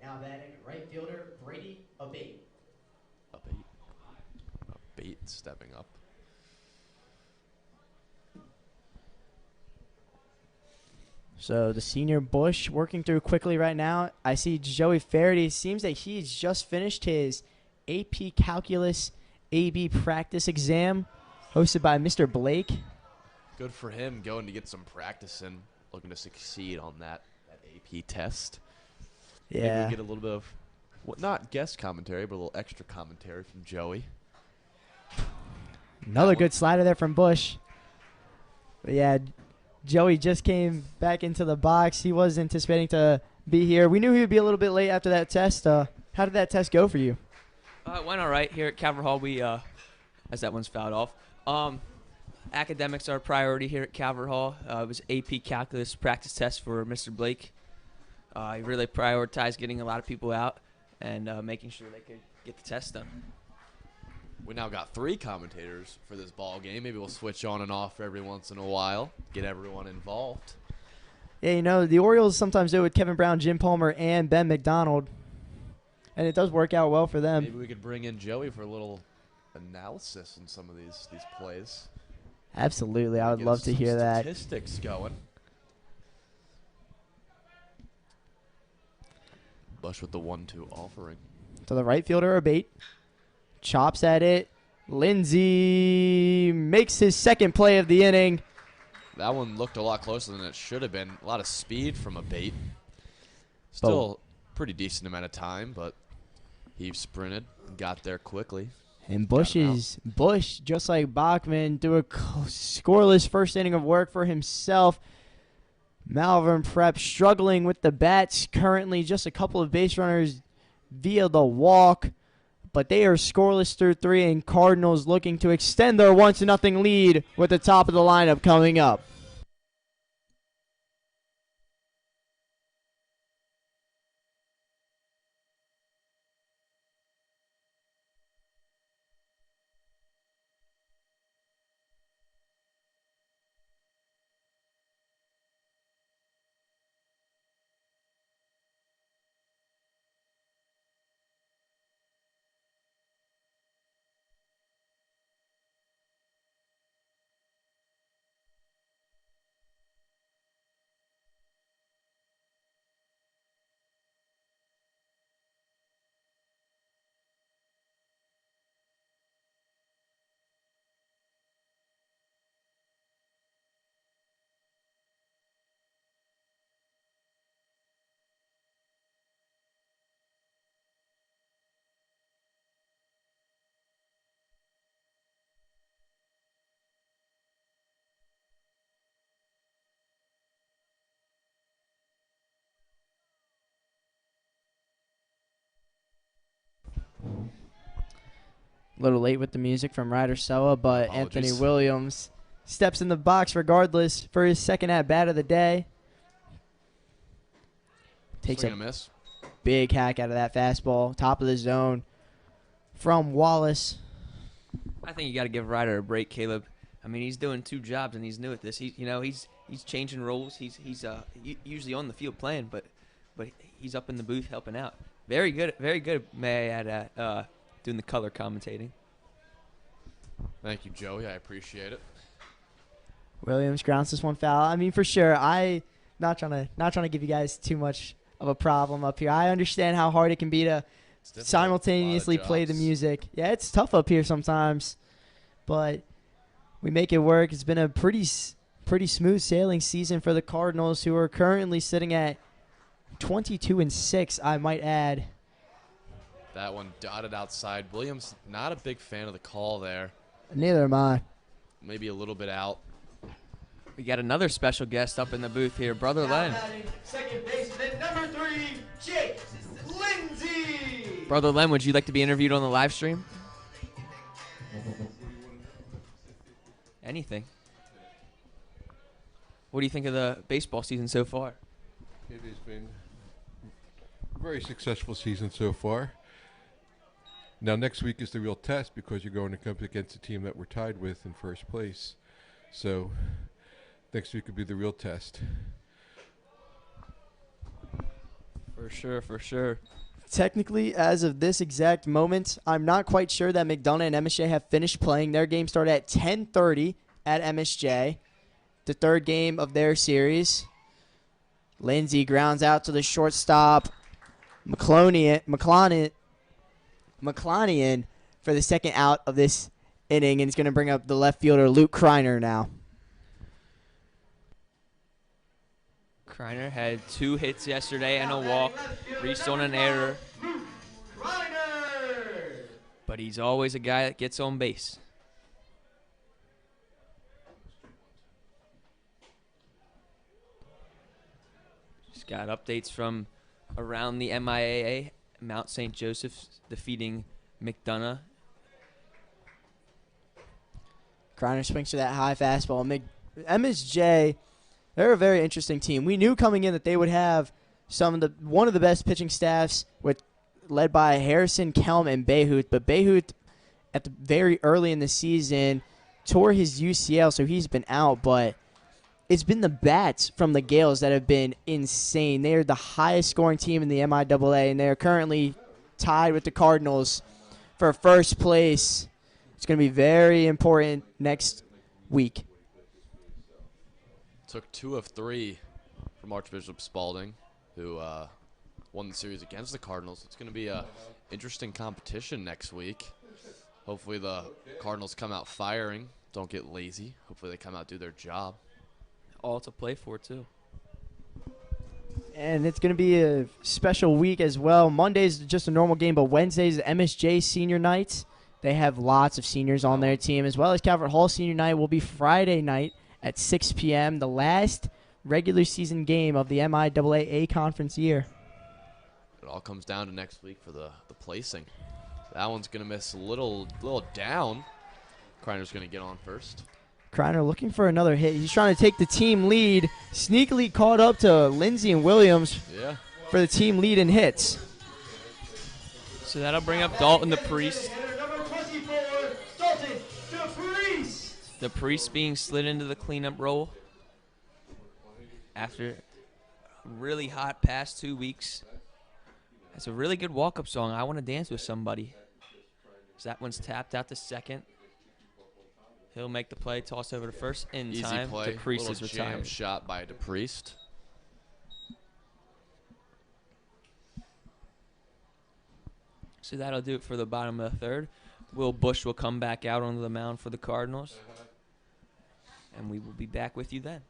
Now batting right fielder Brady Abate. Abate stepping up. So the senior Bush working through quickly right now. I see Joey Faraday. Seems that he's just finished his AP Calculus AB practice exam hosted by Mr. Blake. Good for him going to get some practice in, looking to succeed on that AP test. Maybe Yeah. we get a little bit of, not guest commentary, but a little extra commentary from Joey. Another good slider there from Bush. But yeah, Joey just came back into the box. He was anticipating to be here. We knew he would be a little bit late after that test. How did that test go for you? It went all right here at Calvert Hall. We, as that one's fouled off. Academics are a priority here at Calvert Hall. It was AP Calculus practice test for Mr. Blake. He really prioritized getting a lot of people out and making sure they could get the test done. We now got 3 commentators for this ball game. Maybe we'll switch on and off every once in a while, get everyone involved. Yeah, the Orioles sometimes do it with Kevin Brown, Jim Palmer, and Ben McDonald. And it does work out well for them. Maybe we could bring in Joey for a little analysis in some of these plays. Absolutely. I would love to hear that. Statistics going. Bush with the 1-2 offering. To the right fielder, Abate. Chops at it. Lindsay makes his second play of the inning. That one looked a lot closer than it should have been. A lot of speed from Abate. Still pretty decent amount of time, but he sprinted and got there quickly. And Bush, just like Bachmann, threw a scoreless first inning of work for himself. Malvern Prep struggling with the bats currently. Just a couple of base runners via the walk. But they are scoreless through 3, and Cardinals looking to extend their 1-0 lead with the top of the lineup coming up. A little late with the music from Ryder Sella, but Anthony Apologies. Williams steps in the box regardless for his second at-bat of the day. Takes Swing a and a miss. big hack out of that fastball, top of the zone from Wallace. I think you got to give Ryder a break, Caleb. I mean, he's doing 2 jobs and he's new at this. He's changing roles. He's usually on the field playing, but he's up in the booth helping out. Very good, may I add, at doing the color commentating. Thank you, Joey. I appreciate it. Williams grounds this one foul. I mean, for sure, not trying to give you guys too much of a problem up here. I understand how hard it can be to It's difficult. simultaneously A lot of play the jobs. music. Yeah, it's tough up here sometimes, but we make it work. It's been a pretty smooth sailing season for the Cardinals, who are currently sitting at 22-6, I might add. That one dotted outside. Williams, not a big fan of the call there. Neither am I. Maybe a little bit out. We got another special guest up in the booth here, Brother Len. Second baseman, number 3, Jake Lindsay. Brother Len, would you like to be interviewed on the live stream? Anything. What do you think of the baseball season so far? It has been a very successful season so far. Now next week is the real test because you're going to come up against a team that we're tied with in first place. So next week will be the real test. For sure. Technically, as of this exact moment, I'm not quite sure that McDonough and MSJ have finished playing. Their game started at 10:30 at MSJ, the third game of their series. Lindsay grounds out to the shortstop, McClonian for the second out of this inning, and he's going to bring up the left fielder, Luke Kreiner now. Kreiner had 2 hits yesterday and a walk, reached on an error, but he's always a guy that gets on base. Just got updates from around the MIAA. Mount St. Joseph defeating McDonough. Kreiner swings to that high fastball. MSJ, they're a very interesting team. We knew coming in that they would have one of the best pitching staffs led by Harrison, Kelm, and Behut. But Behut, at the very early in the season, tore his UCL, so he's been out. But it's been the bats from the Gales that have been insane. They are the highest scoring team in the MIAA, and they are currently tied with the Cardinals for first place. It's going to be very important next week. Took 2 of 3 from Archbishop Spalding, who won the series against the Cardinals. It's going to be a interesting competition next week. Hopefully the Cardinals come out firing, don't get lazy. Hopefully they come out do their job. All to play for, too. And it's going to be a special week as well. Monday's just a normal game, but Wednesday's the MSJ senior night. They have lots of seniors on their team, as well as Calvert Hall senior night will be Friday night at 6 p.m., the last regular season game of the MIAA conference year. It all comes down to next week for the placing. That one's going to miss a little down. Kreiner's going to get on first. Kreiner looking for another hit. He's trying to take the team lead. Sneakily caught up to Lindsay and Williams for the team lead in hits. So that'll bring up Dalton the Priest. Number 24, Dalton the Priest. The Priest being slid into the cleanup role after a really hot past 2 weeks. That's a really good walk-up song. I Want to Dance with Somebody. So that one's tapped out to second. He'll make the play, toss over to first in Easy time. play. DePriest is Little jam retired. shot by DePriest. So that'll do it for the bottom of the third. Will Bush will come back out onto the mound for the Cardinals. And we will be back with you then.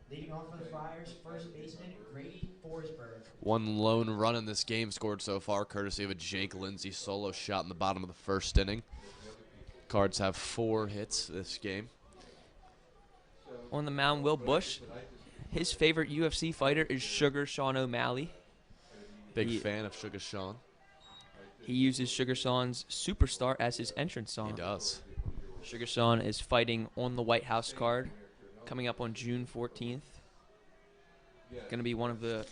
Leading off for the Friars, first baseman Grady Forsberg. One lone run in this game scored so far, courtesy of a Jake Lindsay solo shot in the bottom of the first inning. Cards have 4 hits this game. On the mound, Will Bush. His favorite UFC fighter is Sugar Sean O'Malley. Big fan of Sugar Sean. He uses Sugar Sean's Superstar as his entrance song. He does. Sugar Sean is fighting on the White House card coming up on June 14th. Going to be one of the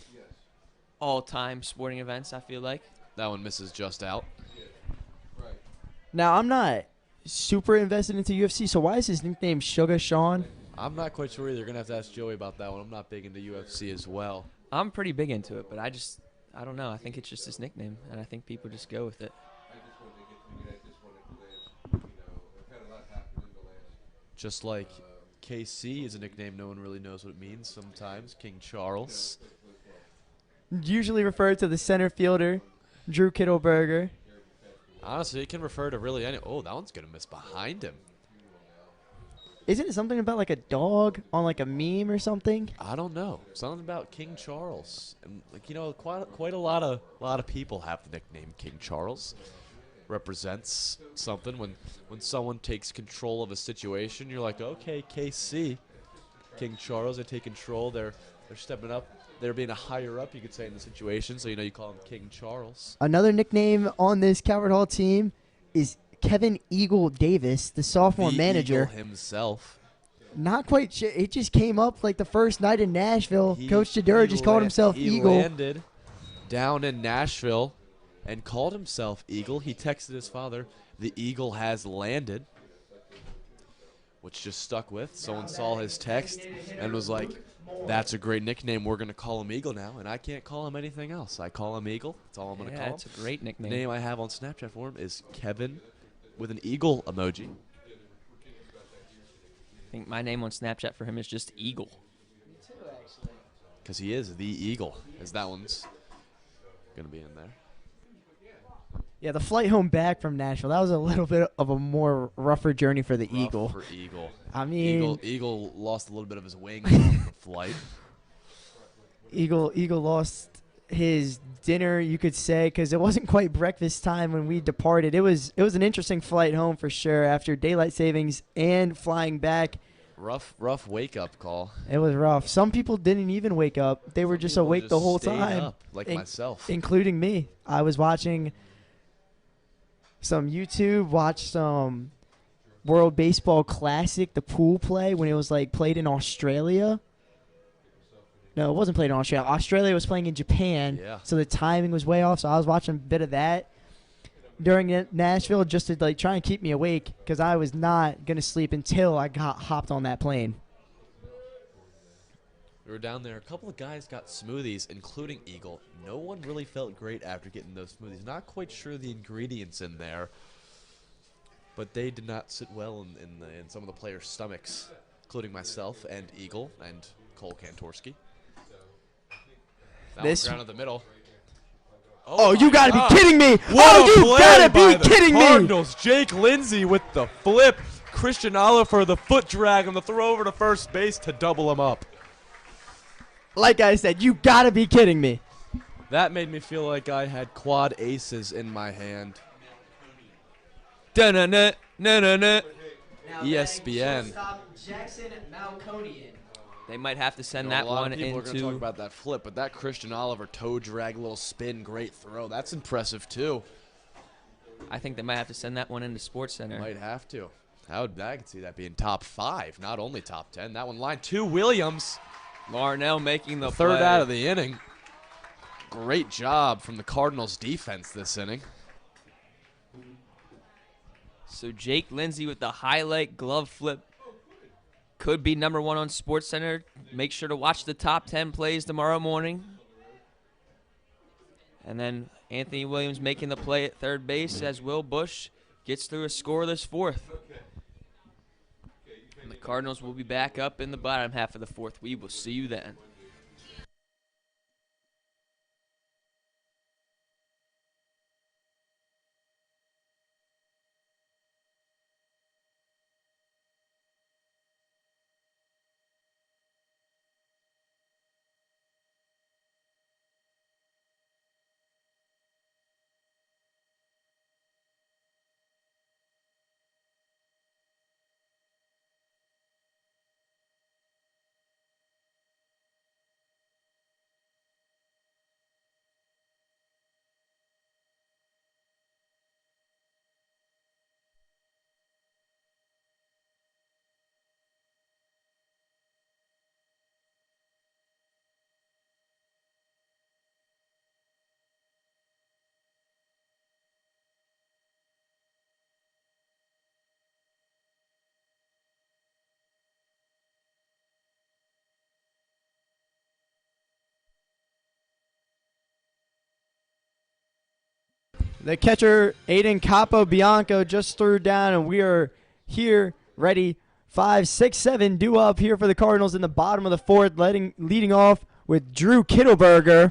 all-time sporting events, I feel like. That one misses just out. Now, I'm not super invested into UFC, so why is his nickname Sugar Sean? I'm not quite sure either. You're going to have to ask Joey about that one. I'm not big into UFC as well. I'm pretty big into it, but I don't know. I think it's just his nickname, and I think people just go with it. Just like KC is a nickname no one really knows what it means sometimes. King Charles. Usually referred to the center fielder, Drew Kittleberger. Honestly, it can refer to really any. Oh, that one's going to miss behind him. Isn't it something about like a dog on like a meme or something? I don't know. Something about King Charles. And like, you know, quite a lot of people have the nickname King Charles. Represents something when someone takes control of a situation. You're like, okay, KC, King Charles, they take control. They're stepping up. They're being a higher up, you could say, in the situation. So you call him King Charles. Another nickname on this Calvert Hall team is Kevin Eagle Davis, the sophomore The manager. Eagle himself. Not quite sure. It just came up like the first night in Nashville. Coach Jadura He just called himself he Eagle. Landed down in Nashville and called himself Eagle. He texted his father, "The Eagle has landed," which just stuck with. Someone saw his text and was like, "That's a great nickname. We're going to call him Eagle now." And I can't call him anything else. I call him Eagle. That's all I'm going to call him. That's a great The nickname. name I have on Snapchat for him is Kevin with an eagle emoji. I think my name on Snapchat for him is just Eagle. Because he is the Eagle, as that one's going to be in there. Yeah, the flight home back from Nashville, that was a little bit of a more rougher journey for the Eagle. For Eagle. I mean, Eagle lost a little bit of his wing on the flight. Eagle lost his dinner, you could say, because it wasn't quite breakfast time when we departed. It was an interesting flight home for sure after daylight savings and flying back. Rough wake-up call. It was rough. Some people didn't even wake up. They were just People awake the whole stayed time, up, like myself. including me. I was watching some YouTube, watched some World Baseball Classic, the pool play, when it was like played in Australia. No, it wasn't played in Australia. Australia was playing in Japan, Yeah. so the timing was way off. So I was watching a bit of that during Nashville just to like try and keep me awake because I was not gonna sleep until I got hopped on that plane. We were down there. A couple of guys got smoothies, including Eagle. No one really felt great after getting those smoothies. Not quite sure the ingredients in there, but they did not sit well in some of the players' stomachs, including myself and Eagle and Cole Kantorski. That This- one ground in the middle. Oh, my you gotta God. be kidding me! What Oh, a you play gotta by be the kidding me! Cardinals. Jake Lindsay with the flip. Christian Oliver the foot drag on the throw over to first base to double him up. Like I said, you gotta be kidding me. That made me feel like I had quad aces in my hand. Dun-dun-dun, dun-dun-dun. Now ESPN. batting shortstop Jackson Malconian. They might have to send You know, that a lot one of people are going to talk into. about that flip, but that Christian Oliver toe drag, little spin, great throw. That's impressive, too. I think they might have to send that one into Sports Center. Might have to. I could see that being top 5, not only top 10. That one line 2, Williams. Larnell making the Third play. out of the inning. Great job from the Cardinals defense this inning. So Jake Lindsay with the highlight glove flip could be number 1 on Sports Center. Make sure to watch the top 10 plays tomorrow morning. And then Anthony Williams making the play at third base as Will Bush gets through a scoreless fourth. And the Cardinals will be back up in the bottom half of the fourth. We will see you then. The catcher, Aiden Capobianco, just threw down, and we are here ready. 5, 6, 7 due up here for the Cardinals in the bottom of the fourth, leading off with Drew Kittleberger.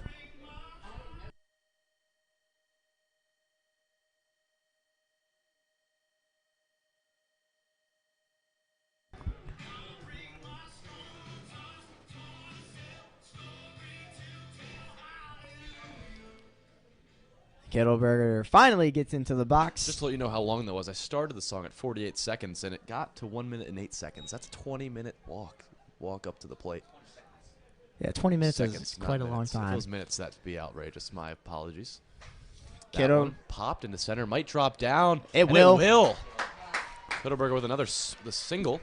Kittleberger finally gets into the box. Just to let you know how long that was, I started the song at 48 seconds, and it got to 1 minute and 8 seconds. That's a 20-minute walk up to the plate. Yeah, 20 minutes Seconds, is not quite a minutes. long If time. those minutes, that'd be outrageous. My apologies. That Kittle one popped into center. Might drop down. It and will. It will. Kittleberger with another the single.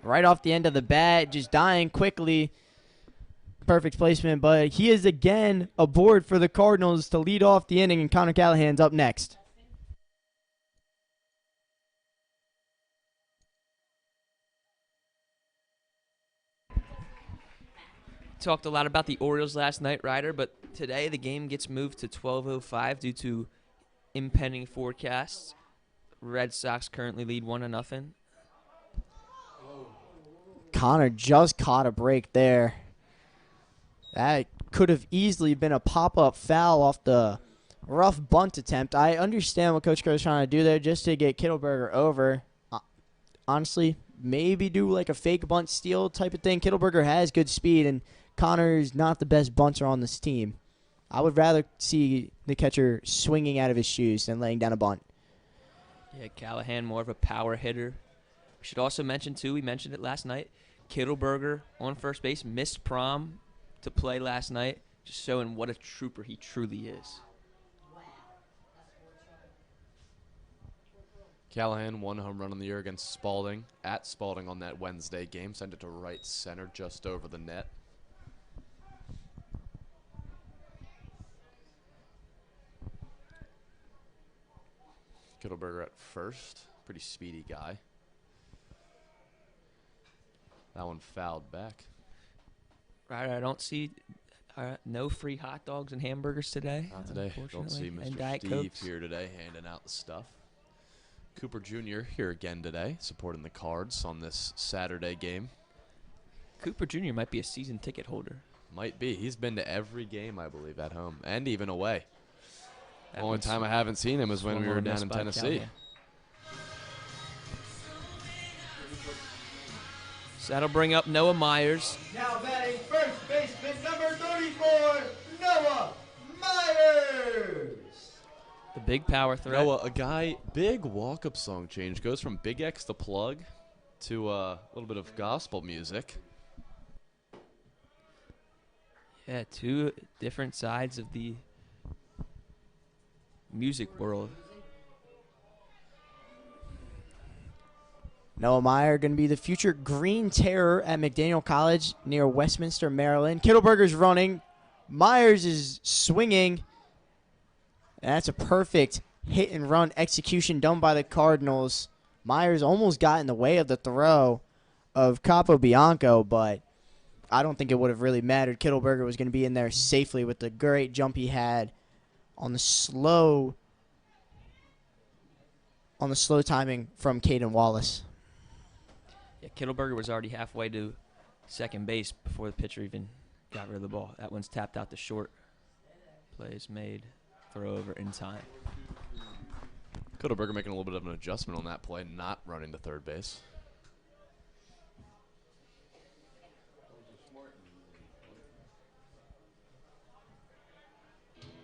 right off the end of the bat, just dying quickly. Perfect placement, but he is again aboard for the Cardinals to lead off the inning, and Connor Callahan's up next. Talked a lot about the Orioles last night, Ryder, but today the game gets moved to 12:05 due to impending forecasts. Red Sox currently lead 1-0. Connor just caught a break there. That could have easily been a pop-up foul off the rough bunt attempt. I understand what Coach Kerr is trying to do there just to get Kittleberger over. Honestly, maybe do like a fake bunt steal type of thing. Kittleberger has good speed, and Connor's not the best bunter on this team. I would rather see the catcher swinging out of his shoes than laying down a bunt. Yeah, Callahan more of a power hitter. We should also mention, too, we mentioned it last night, Kittleberger on first base missed prom to play last night, just showing what a trooper he truly is. Callahan, 1 home run on the year against Spalding. At Spalding on that Wednesday game. Sent it to right center just over the net. Kittleberger at first. Pretty speedy guy. That one fouled back. Right, I don't see no free hot dogs and hamburgers today. Not today. Don't see unfortunately, and Mr. Diet Steve Cokes. here today handing out the stuff. Cooper Jr. here again today, supporting the Cards on this Saturday game. Cooper Jr. might be a season ticket holder. Might be. He's been to every game, I believe, at home and even away. The That only one's time I haven't seen him is when swung we were on down missed in by Tennessee. Callahan. So that'll bring up Noah Myers. Now batting first baseman number 34, Noah Myers. The big power threat. Noah, a guy, big walk-up song change. Goes from Big X the Plug to a little bit of gospel music. Yeah, two different sides of the music world. Noah Meyer going to be the future Green Terror at McDaniel College near Westminster, Maryland. Kittleberger's running. Myers is swinging. And that's a perfect hit-and-run execution done by the Cardinals. Myers almost got in the way of the throw of Capobianco, but I don't think it would have really mattered. Kittleberger was going to be in there safely with the great jump he had on the slow timing from Caden Wallace. Yeah, Kittleberger was already halfway to second base before the pitcher even got rid of the ball. That one's tapped out to short. Play is made. Throw over in time. Kittleberger making a little bit of an adjustment on that play, not running to third base.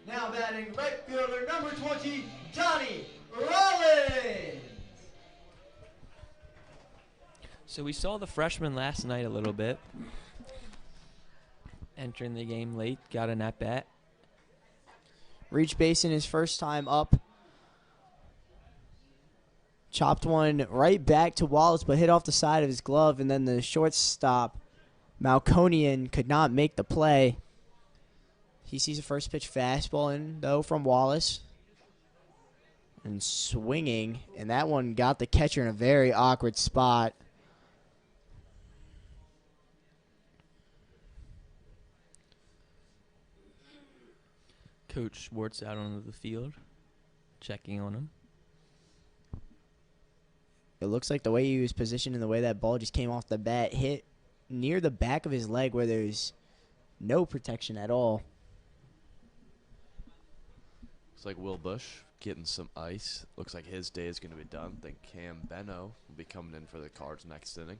Now batting right fielder number 20, Johnny Rollins. So we saw the freshman last night a little bit. Entering the game late, got an at-bat. Reached base in his first time up. Chopped one right back to Wallace, but hit off the side of his glove, and then the shortstop, Malconian, could not make the play. He sees a first pitch fastball in, though, from Wallace. And swinging, and that one got the catcher in a very awkward spot. Coach Schwartz out onto the field. checking on him. It looks like the way he was positioned and the way that ball just came off the bat hit near the back of his leg where there's no protection at all. Looks like Will Bush getting some ice. Looks like his day is going to be done. I think Beno will be coming in for the Cards next inning.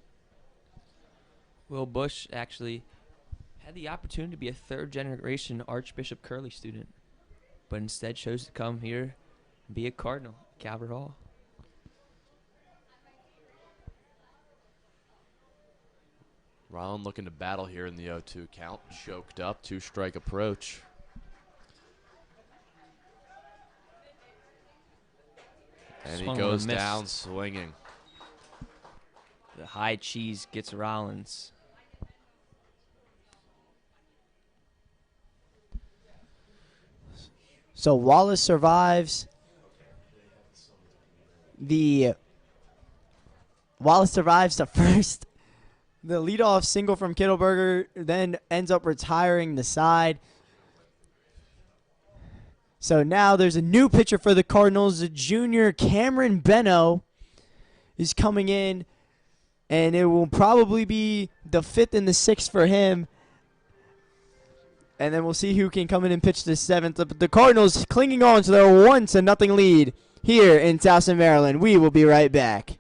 Will Bush actually had the opportunity to be a third-generation Archbishop Curley student, but instead chose to come here and be a Cardinal at Calvert Hall. Rollin looking to battle here in the 0-2 count. Choked up, 2-strike approach. And Swung he on a goes miss. down swinging. The high cheese gets Rollins. So Wallace survives. Wallace survives the first. The leadoff single from Kittleberger then ends up retiring the side. So now there's a new pitcher for the Cardinals. The junior Cameron Beno is coming in, and it will probably be the 5th and the 6th for him. And then we'll see who can come in and pitch the 7th. But the Cardinals clinging on to their 1-0 lead here in Towson, Maryland. We will be right back.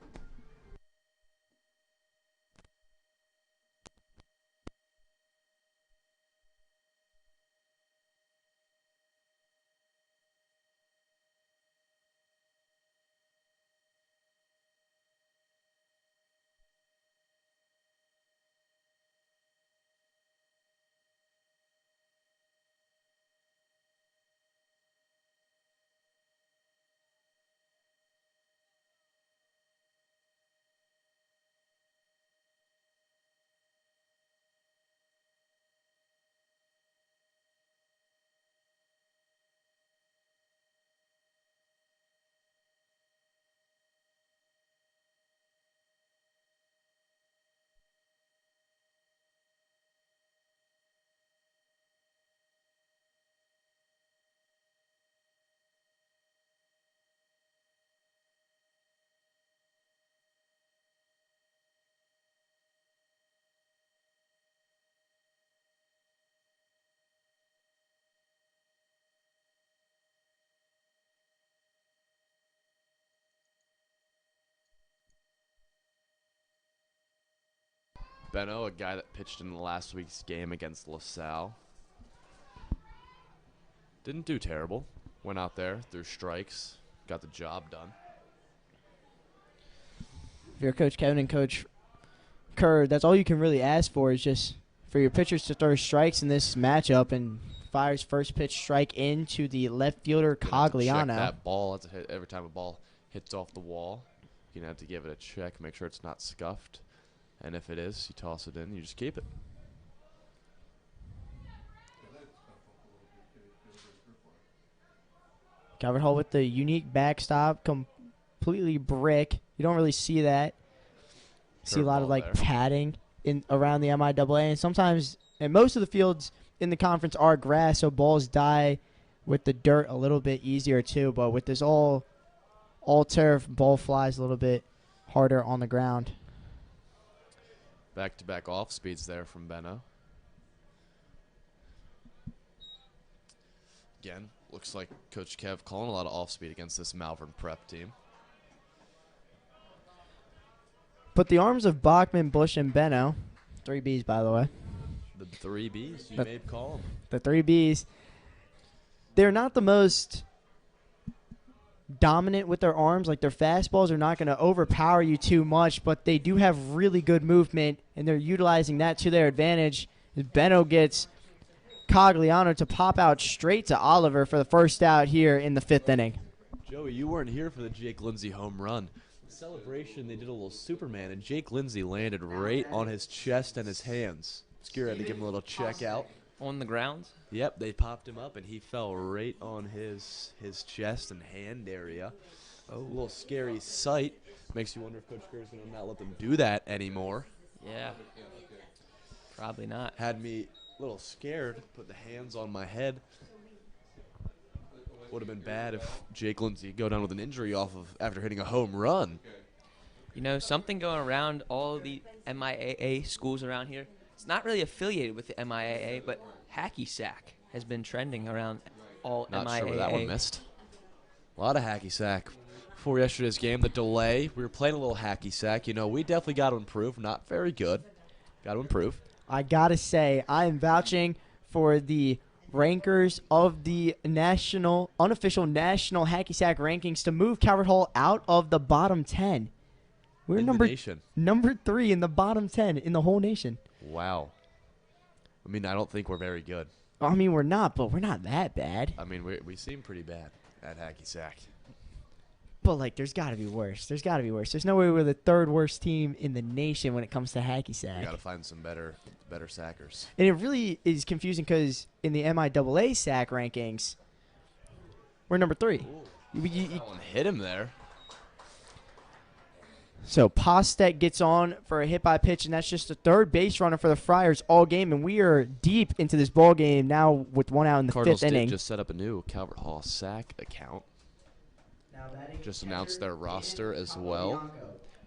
Beno, a guy that pitched in the last week's game against LaSalle. Didn't do terrible. Went out there, threw strikes, got the job done. If you're Coach Kevin and Coach Kerr, that's all you can really ask for is just for your pitchers to throw strikes in this matchup, and fires first pitch strike into the left fielder You're gonna have to check Cogliano. that ball. That's a hit. Every time a ball hits off the wall, you're going to have to give it a check, make sure it's not scuffed. And if it is, you toss it in, you just keep it. Calvert Hall with the unique backstop, completely brick. You don't really see that. See a lot of Curveball like there. padding in around the MIAA, and sometimes, and most of the fields in the conference are grass, so balls die with the dirt a little bit easier too. But with this all turf, ball flies a little bit harder on the ground. Back-to-back off speeds there from Beno. Again, looks like Coach Kev calling a lot of off-speed against this Malvern prep team. But the arms of Bachmann, Bush, and Beno, 3 Bs by the way, The 3 Bs, you But- may call them. the 3 Bs, they're not the most dominant with their arms. Like, their fastballs are not going to overpower you too much, but they do have really good movement, and they're utilizing that to their advantage. As Beno gets Cogliano to pop out straight to Oliver for the first out here in the 5th inning. Joey, you weren't here for the Jake Lindsay home run. The celebration, they did a little Superman, and Jake Lindsay landed right on his chest and his hands. Scared had to give him a little check out. On the ground. Yep, they popped him up, and he fell right on his chest and hand area. A little scary sight. Makes you wonder if Coach Kerr's going to not let them do that anymore. Yeah. Probably not. Had me a little scared, put the hands on my head. Would have been bad if Jake Lindsay go down with an injury after hitting a home run. You know, something going around all of the MIAA schools around here. It's not really affiliated with the MIAA, but hacky sack has been trending around all Not MIAA. sure where that one missed. A lot of hacky sack. Before yesterday's game, the delay, we were playing a little hacky sack. You know, we definitely got to improve. Not very good. Got to improve. I got to say, I am vouching for the rankers of the unofficial national hacky sack rankings to move Calvert Hall out of the bottom 10. We're In the nation. number 3 in the bottom 10 in the whole nation. Wow. I mean, I don't think we're very good. I mean, we're not, but we're not that bad. I mean, we seem pretty bad at hacky sack. But, like, there's got to be worse. There's got to be worse. There's no way we're the 3rd worst team in the nation when it comes to hacky We sack. got to find some better sackers. And it really is confusing because in the MIAA sack rankings, we're number 3. That one hit him there. So Postek gets on for a hit by pitch, and that's just the 3rd base runner for the Friars all game, and we are deep into this ball game now with 1 out in the Cardinals 5th did inning. just set up a new Calvert Hall sack account. Just announced their roster as well.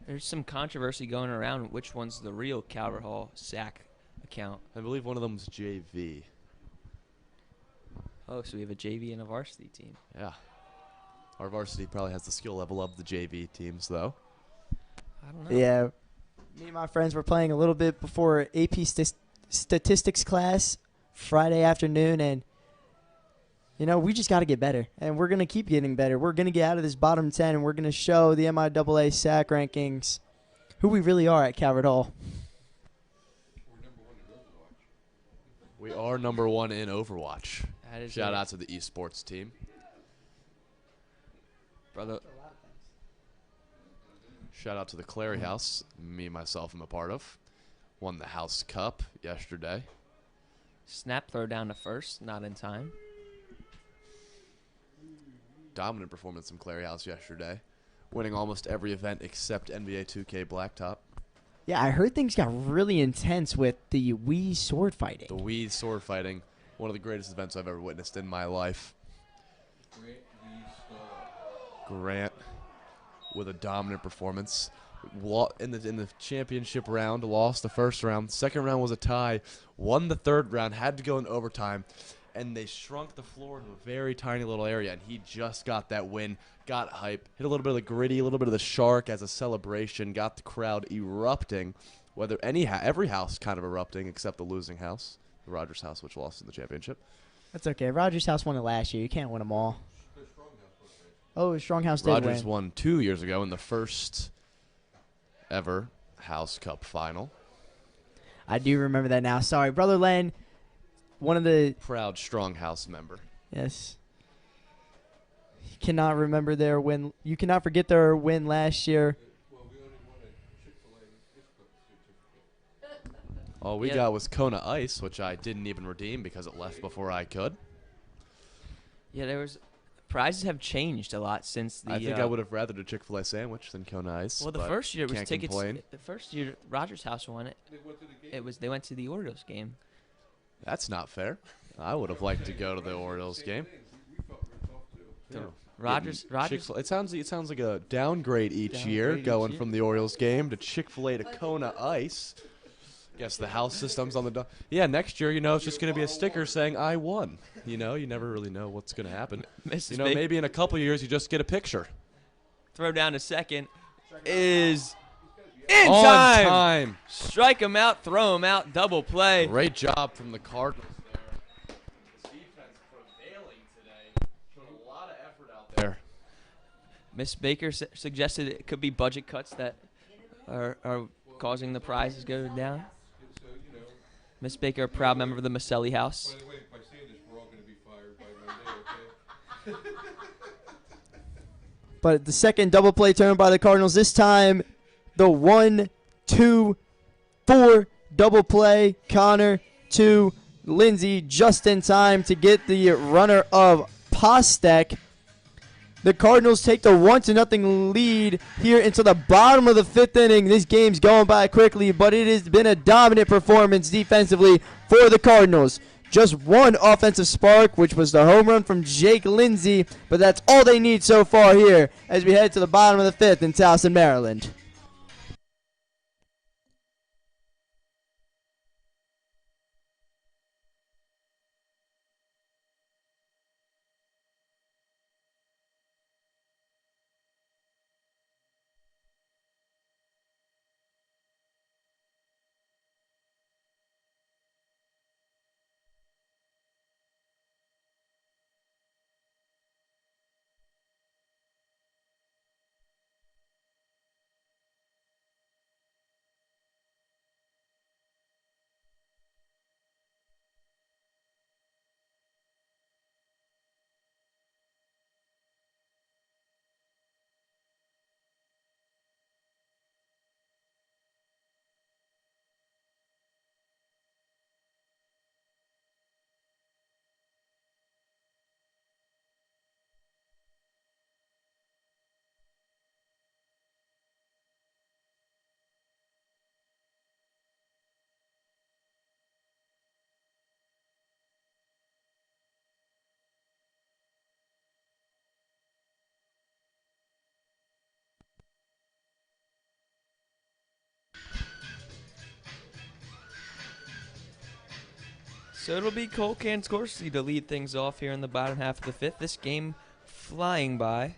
There's some controversy going around which one's the real Calvert Hall sack account. I believe one of them's JV. Oh, so we have a JV and a varsity team. Yeah. Our varsity probably has the skill level of the JV teams, though. I don't know. Yeah. Me and my friends were playing a little bit before AP statistics class Friday afternoon, and you know, we just got to get better, and we're going to keep getting better. We're going to get out of this bottom 10, and we're going to show the MIAA sack rankings who we really are at Calvert Hall. We are number 1 in Overwatch. That is Shout out to the esports team. brother. Shout out to the Clary House. Me, myself, am a part of. Won the House Cup yesterday. Snap throw down to first, not in time. Dominant performance from Clary House yesterday. Winning almost every event except NBA 2K Blacktop. Yeah, I heard things got really intense with the Wii sword fighting. The Wii sword fighting. One of the greatest events I've ever witnessed in my life. Grant with a dominant performance. In the championship round, lost the first round. The second round was a tie. Won the 3rd round. Had to go in overtime. And they shrunk the floor into a very tiny little area, and he just got that win, got hype, hit a little bit of the gritty, a little bit of the shark as a celebration, got the crowd erupting, every house kind of erupting except the losing house, the Rogers house, which lost in the championship. That's okay. Rogers House won it last year. You can't win them all. Oh, Stronghouse did Rogers win. won 2 years ago in the first ever House Cup final. I do remember that now. Sorry, Brother Len. One of the Proud Strong House member. yes. You cannot remember their win. You cannot forget their win last year. All we got was Kona Ice, which I didn't even redeem because it left before I could. Yeah, prizes have changed a lot since the. I think I would have rathered a Chick-fil-A sandwich than Kona Ice. Well, the but first year it was can't tickets. complain. The first year Rogers House won it. They went to the Orioles game. That's not fair. I would have liked to go to the Orioles game. Rogers. It sounds like a downgrade each year, Downgrade each going year. from the Orioles game to Chick-fil-A to Kona Ice. Guess the house system's on the yeah. Next year, it's just going to be a sticker saying "I won." You never really know what's going to happen. Maybe in a couple years you just get a picture. Throw down to second is in On time. time. Strike him out, throw him out, double play. Great job from the Cardinals there. This defense prevailing today. Showed a lot of effort out there. Miss Baker suggested it could be budget cuts that are causing the prizes go down. Miss Baker, a proud member of the Maselli House. By the way, by saying this, we're all going to be fired by Monday, okay? But the second double play turn by the Cardinals. This time, the 1-2-4 double play. Connor to Lindsay just in time to get the runner of Postek. The Cardinals take the 1-0 lead here into the bottom of the 5th inning. This game's going by quickly, but it has been a dominant performance defensively for the Cardinals. just one offensive spark, which was the home run from Jake Lindsay, but that's all they need so far here as we head to the bottom of the fifth in Towson, Maryland. So it'll be Cole Kantorski to lead things off here in the bottom half of the fifth. This game flying by.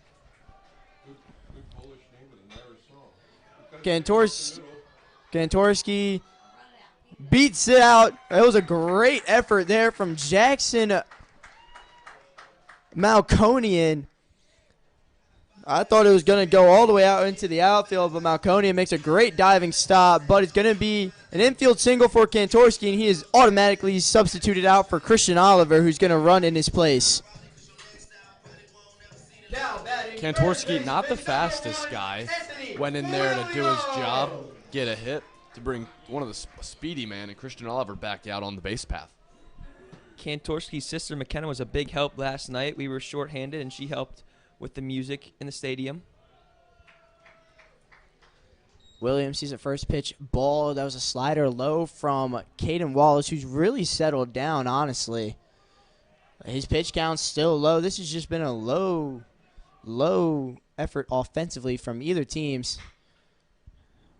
Kantorski beats it out. It was a great effort there from Jackson Malconian. I thought it was going to go all the way out into the outfield, but Malconian makes a great diving stop, but it's going to be an infield single for Kantorski, and he is automatically substituted out for Christian Oliver, who's going to run in his place. Kantorski, not the fastest guy, went in there to do his job, get a hit, to bring one of the speedy man and Christian Oliver back out on the base path. Kantorski's sister McKenna was a big help last night. We were shorthanded, and she helped with the music in the stadium. Williams sees a first pitch ball. That was a slider low from Caden Wallace, who's really settled down, honestly. His pitch count's still low. This has just been a low effort offensively from either teams.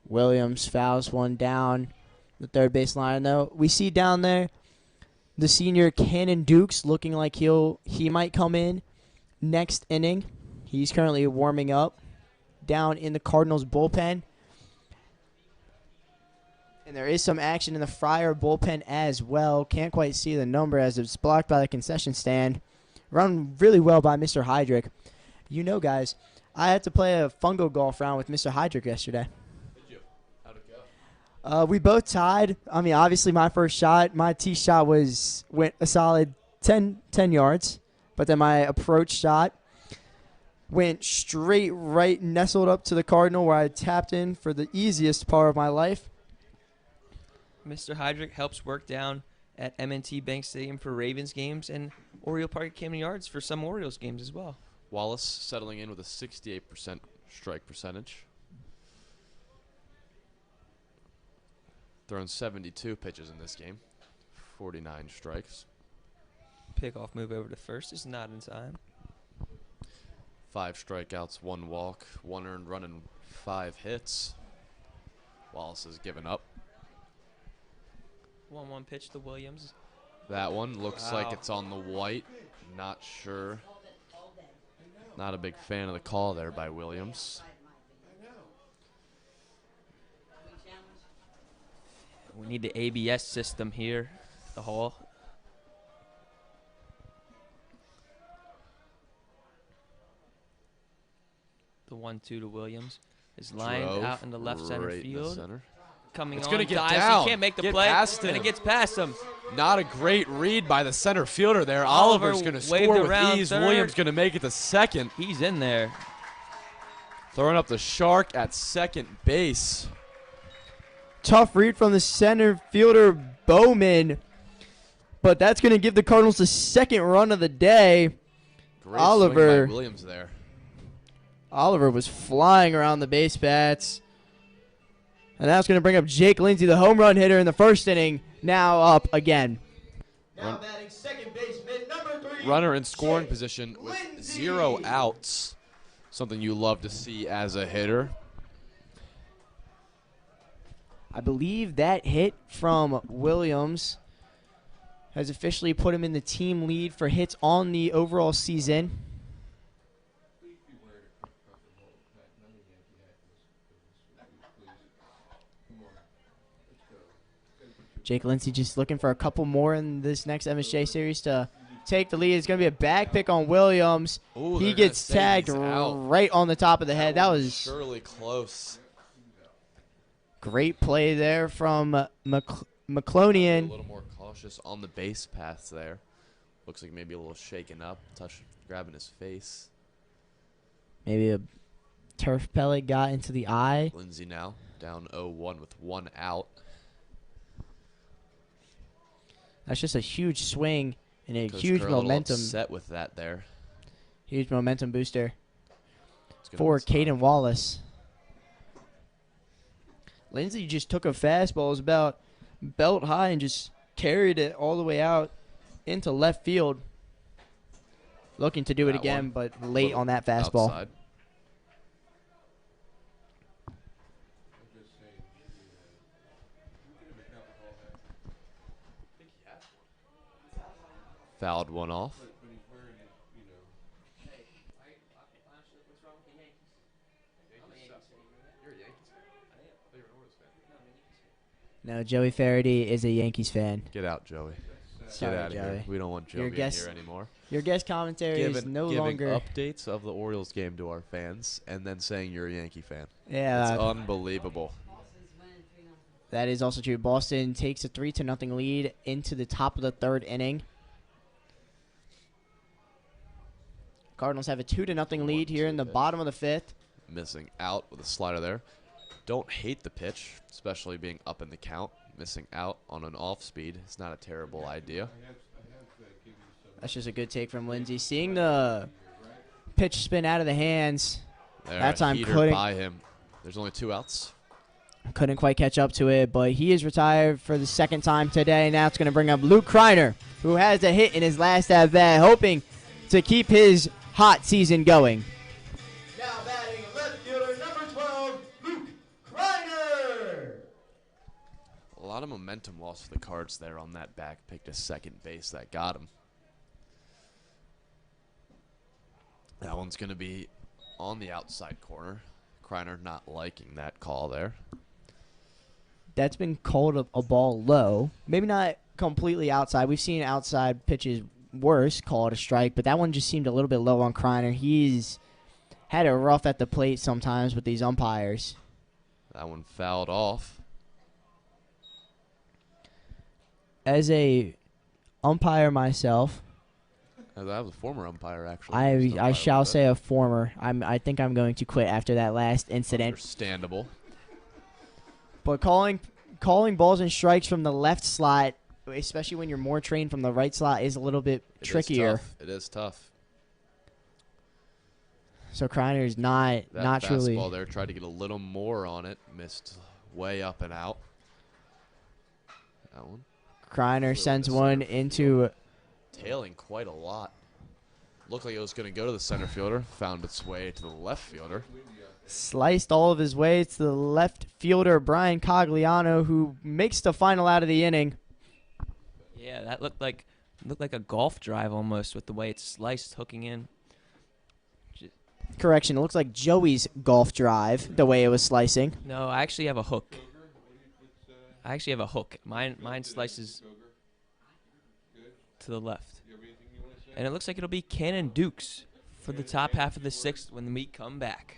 Williams fouls one down the third base line, though. We see down there the senior Cannon Dukes looking like he might come in next inning. He's currently warming up down in the Cardinals bullpen. And there is some action in the Friar bullpen as well. Can't quite see the number as it's blocked by the concession stand. Run really well by Mr. Heydrich. You know, guys, I had to play a fungo golf round with Mr. Heydrich yesterday. Did you? How'd it go? We both tied. I mean, obviously my first shot, my tee shot went a solid 10 yards. But then my approach shot went straight right, nestled up to the Cardinal, where I tapped in for the easiest part of my life. Mr. Heydrich helps work down at M&T Bank Stadium for Ravens games and Oriole Park at Camden Yards for some Orioles games as well. Wallace settling in with a 68% strike percentage. Thrown 72 pitches in this game, 49 strikes. Pickoff move over to first is not in time. 5 strikeouts, 1 walk, 1 earned run, and 5 hits. Wallace has given up. 1-1 pitch to Williams. That one looks like it's on the white. Not sure. Not a big fan of the call there by Williams. We need the ABS system here, the Hall. The 1-2 to Williams is lined out in the left center field. Coming it's on, gonna get dives, down. He can't make the Get play, past and him. it gets past him. Not a great read by the center fielder there. Oliver Oliver's going to waved score with around ease. third. Williams going to make it to second. He's in there. Throwing up the shark at second base. Tough read from the center fielder, Bowman. But that's going to give the Cardinals the second run of the day. Great Oliver. swing by Williams there. Oliver was flying around the base paths. And that's going to bring up Jake Lindsay, the home run hitter in the first inning, now up again. Run- batting second baseman, number 3. Runner in scoring Jake position with Lindsay. 0 outs. Something you love to see as a hitter. I believe that hit from Williams has officially put him in the team lead for hits on the overall season. Jake Lindsay just looking for a couple more in this next MSJ series to take the lead. It's going to be a back pick on Williams. Ooh, He they're gets gonna say tagged he's out. right on the top of the head. That was surely close. great play there from A McClonian. little more cautious on the base paths there. Looks like maybe a little shaken up, grabbing his face. Maybe a turf pellet got into the eye. Lindsay now down 0-1 with 1 out. That's just a huge swing and a Coach huge Kerr a little momentum. upset with that there. Huge momentum booster It's gonna for be tough. Caden Wallace. Lindsay just took a fastball, it was about belt high, and just carried it all the way out into left field. Looking to do it That again, one. but late on that fastball. Outside. Fouled one off. No, Joey Faraday is a Yankees fan. Get out, Joey. Sorry, Get out of Joey. here. We don't want Your Joey in guess- here anymore. Your guest commentary is Giving no longer. updates of the Orioles game to our fans and then saying you're a Yankee fan. Yeah, It's unbelievable. that is also true. Boston takes a 3-0 lead into the top of the third inning. Cardinals have a 2-0 lead here in the bottom of the fifth. Missing out with a slider there. Don't hate the pitch, especially being up in the count. Missing out on an off speed. It's not a terrible idea. That's just a good take from Lindsay. Seeing the pitch spin out of the hands, There, that time heater couldn't by him. There's only 2 outs. couldn't quite catch up to it, but he is retired for the second time today. Now it's going to bring up Luke Kreiner, who has a hit in his last at bat, hoping to keep his hot season going. Now batting left fielder, number 12, Luke Kreiner. A lot of momentum loss for the Cards there on that back pick to second base that got him. That one's going to be on the outside corner. Kreiner not liking that call there. That's been called a ball low. Maybe not completely outside. We've seen outside pitches worse called a strike, but that one just seemed a little bit low on Kreiner. He's had it rough at the plate sometimes with these umpires. That one fouled off. As a umpire myself, I was a former umpire, actually. I shall say a former. I think I'm going to quit after that last incident. Understandable. But calling balls and strikes from the left slot, especially when you're more trained from the right slot, is a little bit trickier. It is tough. So Kreiner's not That truly. fastball there, tried to get a little more on it. Missed way up and out. That one. Kreiner Flew sends into one center into. Tailing quite a lot. Looked like it was going to go to the center fielder. Found its way to the left fielder. Sliced all of his way to the left fielder, Brian Cogliano, who makes the final out of the inning. Yeah, that looked like a golf drive almost with the way it's sliced, hooking in. Correction, it looks like Joey's golf drive, the way it was slicing. No, I actually have a hook. Mine slices to the left. And it looks like it'll be Cannon Dukes for the top half of the sixth when we come back.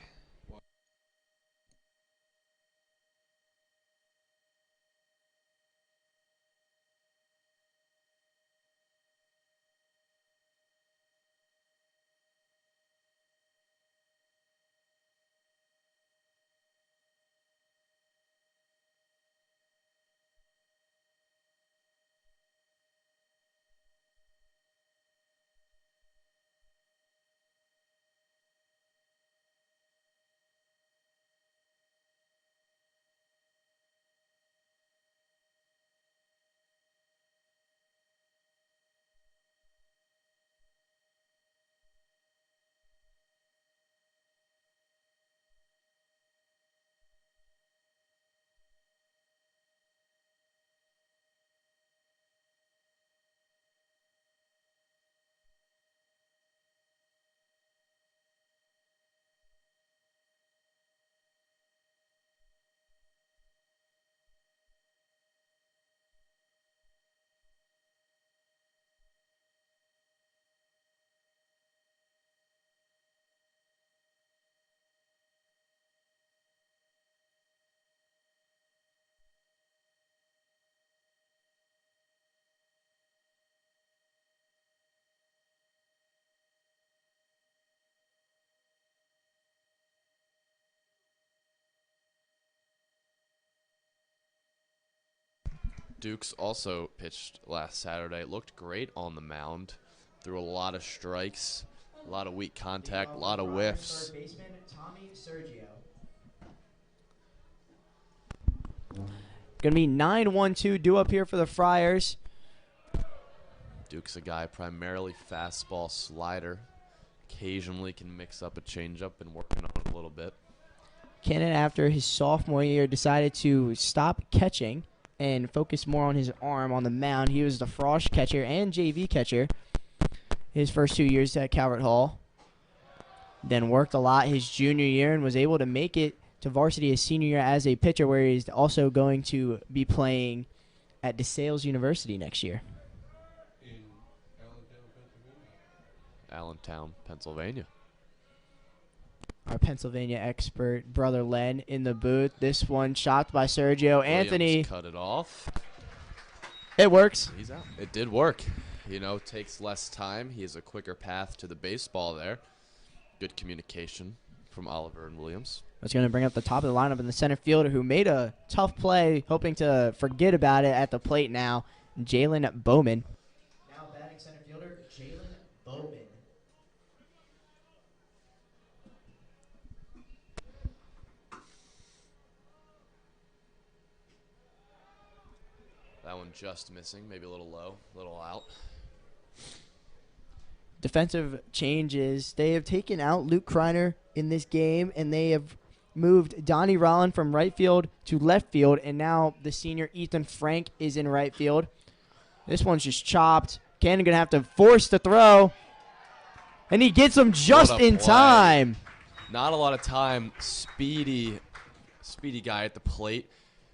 Dukes also pitched last Saturday. Looked great on the mound. Threw a lot of strikes, a lot of weak contact, a lot of whiffs. Third baseman Tommy Sergio. Going to be 9-1-2 due up here for the Friars. Duke's a guy primarily fastball slider. Occasionally can mix up a changeup and working on it a little bit. Cannon, after his sophomore year, decided to stop catching and focus more on his arm on the mound. He was the Frosh catcher and JV catcher his first 2 years at Calvert Hall. Then worked a lot his junior year and was able to make it to varsity his senior year as a pitcher, where he's also going to be playing at DeSales University next year. In Allentown, Pennsylvania. Our Pennsylvania expert, Brother Len, in the booth. This one chopped by Sergio. Anthony. Williams cut it off. It works. He's out. It did work. You know, takes less time. He has a quicker path to the baseball there. Good communication from Oliver and Williams. That's going to bring up the top of the lineup in the center fielder, who made a tough play, hoping to forget about it at the plate now, Jalen Bowman. Now batting center fielder, Jalen Bowman. That one just missing, maybe a little low, a little out. Defensive changes. They have taken out Luke Kreiner in this game, and they have moved Donnie Rollin from right field to left field, and now the senior Ethan Frank is in right field. This one's just chopped. Cannon going to have to force the throw, and he gets him just What a in play. time. Not a lot of time. Speedy guy at the plate.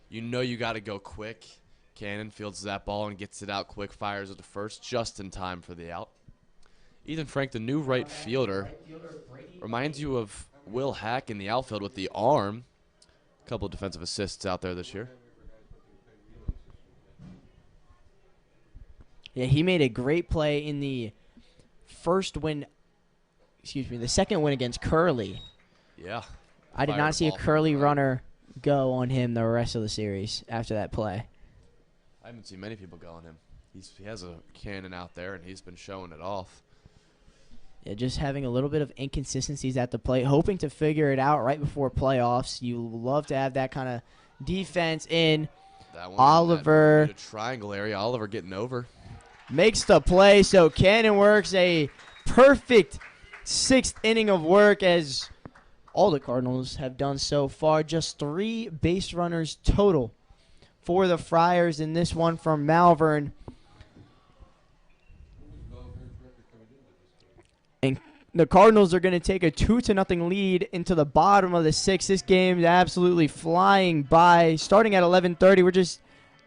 You know you got to go quick. Cannon fields that ball and gets it out quick, fires it to first, just in time for the out. Ethan Frank, the new right fielder, reminds you of Will Hack in the outfield with the arm. A couple of defensive assists out there this year. Yeah, he made a great play in the second win against Curly. Yeah. I did Fired not the see a ball from Curly the right. runner go on him the rest of the series after that play. I haven't seen many people go on him. He has a cannon out there, and he's been showing it off. Yeah, just having a little bit of inconsistencies at the plate, hoping to figure it out right before playoffs. You love to have that kind of defense in. That one, Oliver that triangle area. Oliver getting over. makes the play, so Cannon works a perfect sixth inning of work, as all the Cardinals have done so far. Just 3 base runners total for the Friars in this one from Malvern. And the Cardinals are going to take a 2-0 lead into the bottom of the 6th. This game is absolutely flying by. Starting at 11:30, we're just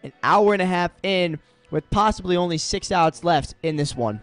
an hour and a half in, with possibly only 6 outs left in this one.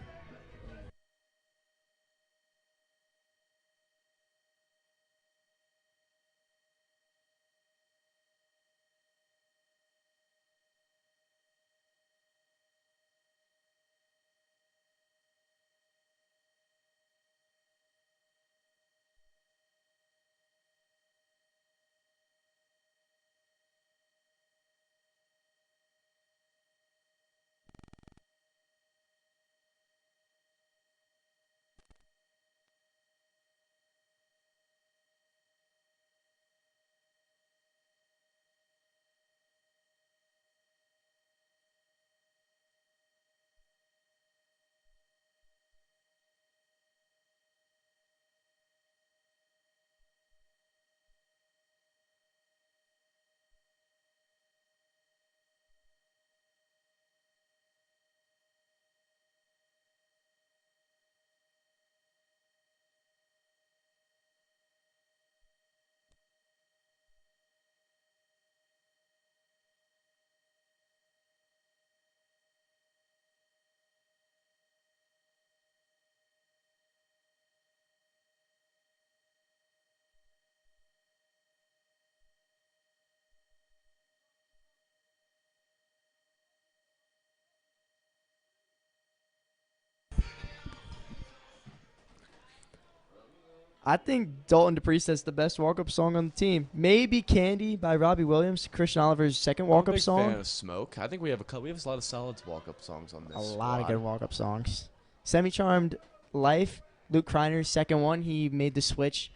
I think Dalton DePriest has the best walk-up song on the team. Maybe Candy by Robbie Williams, Christian Oliver's second I'm walk-up a big song. fan of Smoke. I think we have a lot of solid walk-up songs on this. A lot squad. of good walk-up songs. Semi-Charmed Life, Luke Kreiner's second one. He made the switch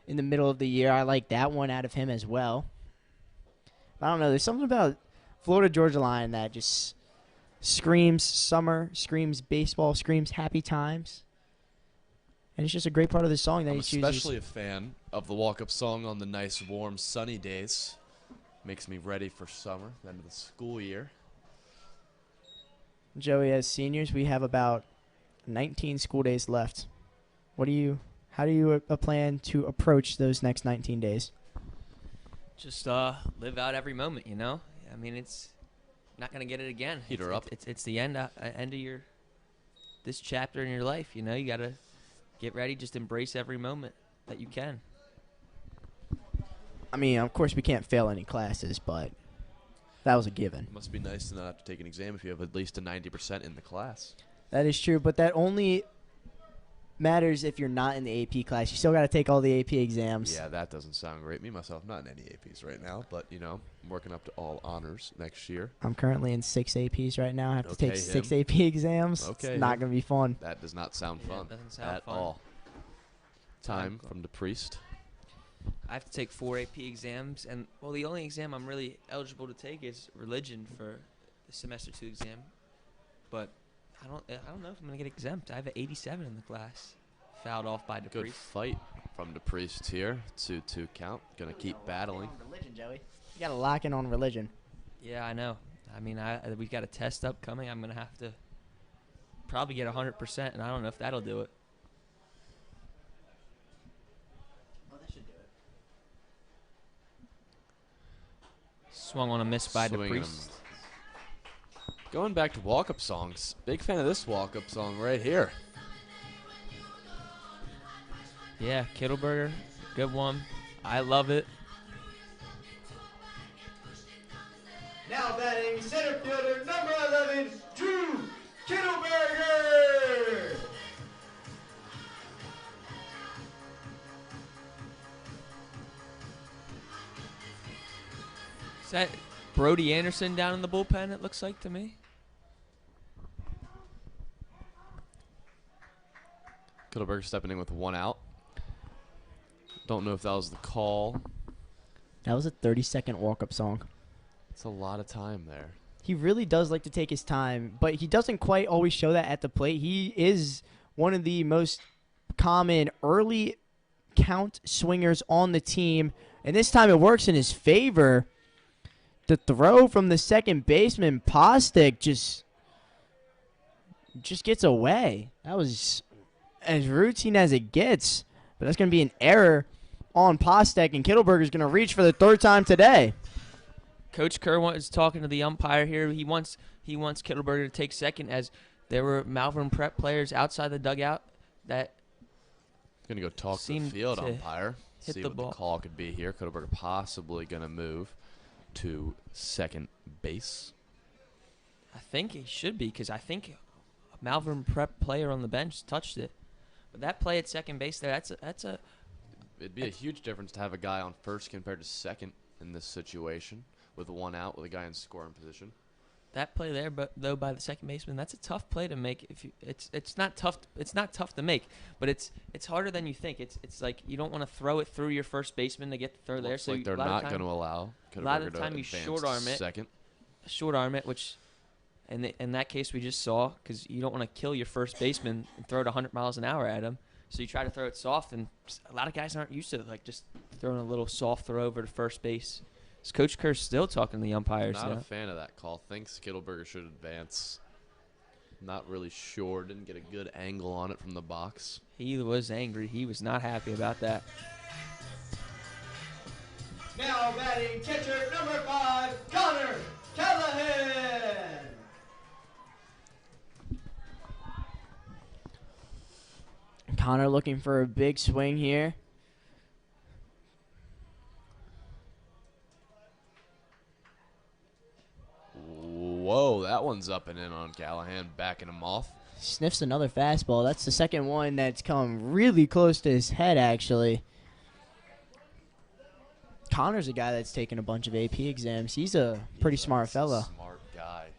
in the middle of the year. I like that one out of him as well. I don't know. There's something about Florida Georgia Line that just screams summer, screams baseball, screams happy times. And it's just a great part of the song that I'm he chooses. especially a fan of the walk-up song on the nice, warm, sunny days. Makes me ready for summer, the end of the school year. Joey, as seniors, we have about 19 school days left. How do you plan to approach those next 19 days? Just live out every moment, you know? I mean, it's not going to get it again. Heat her up. It's the end of this chapter in your life, you know? You got to get ready, just embrace every moment that you can. I mean, of course, we can't fail any classes, but that was a given. It must be nice to not have to take an exam if you have at least a 90% in the class. That is true, but that only matters if you're not in the AP class. You still got to take all the AP exams. Yeah, that doesn't sound great. Me, myself, not in any APs right now, but, you know, I'm working up to all honors next year. I'm currently in 6 APs right now. I have to Okay, take 6 him. AP exams. Okay, It's not him. going to be fun. That does not sound Yeah, fun it doesn't sound at fun. all. Time from the priest. I have to take 4 AP exams, and, well, the only exam I'm really eligible to take is religion for the semester 2 exam. But I don't know if I'm going to get exempt. I have an 87 in the class. Fouled off by Good DePriest. fight from the priest here. 2-2 count. Gonna keep battling. Religion, Joey. You got to lock in on religion. Yeah, I know. I mean, we got a test upcoming. I'm going to have to probably get 100%, and I don't know if that'll do it. Oh, that should do it. Swung on a miss by Swinging 'em. DePriest. Going back to walk-up songs. Big fan of this walk-up song right here. Yeah, Kittleberger, good one. I love it. Now batting center fielder number 11, Drew Kittleberger. Is that Brody Anderson down in the bullpen, it looks like to me? Kittleberger stepping in with 1 out. Don't know if that was the call. That was a 30-second walk-up song. It's a lot of time there. He really does like to take his time, but he doesn't quite always show that at the plate. He is one of the most common early count swingers on the team, and this time it works in his favor. The throw from the second baseman, Postic, just gets away. That was as routine as it gets, but that's going to be an error on Postek, and Kittleberger's going to reach for the 3rd time today. Coach Kerr was talking to the umpire here. He wants Kittleberger to take second, as there were Malvern Prep players outside the dugout that Gonna go talk to the seemed field to umpire. hit See the what ball. the call could be here. Kittleberger possibly gonna move to second base. I think he should be, because I think a Malvern Prep player on the bench touched it. But that play at second base there, that's a It'd be a huge difference to have a guy on first compared to second in this situation, with 1 out, with a guy in scoring position. that play there, but though by the second baseman, that's a tough play to make. It's not tough. It's not tough to make, but it's harder than you think. It's like you don't want to throw it through your first baseman to get the throw there. Looks So like they're a lot of not time- going to allow a lot of Kittleberger the to time you advance short to arm it. second. short arm it, which in that case we just saw, because you don't want to kill your first baseman and throw it 100 miles an hour at him. So you try to throw it soft, and a lot of guys aren't used to it, like just throwing a little soft throw over to first base. Is Coach Kerr still talking to the umpires? Not you a know? fan of that call. Thinks Kittleberger should advance. Not really sure. Didn't get a good angle on it from the box. He was angry. He was not happy about that. Now batting catcher number 5, Connor Callahan. Connor looking for a big swing here. Whoa, that one's up and in on Callahan, backing him off. Sniffs another fastball. That's the second one that's come really close to his head, actually. Connor's a guy that's taken a bunch of AP exams. He's a pretty smart fella. Smart guy.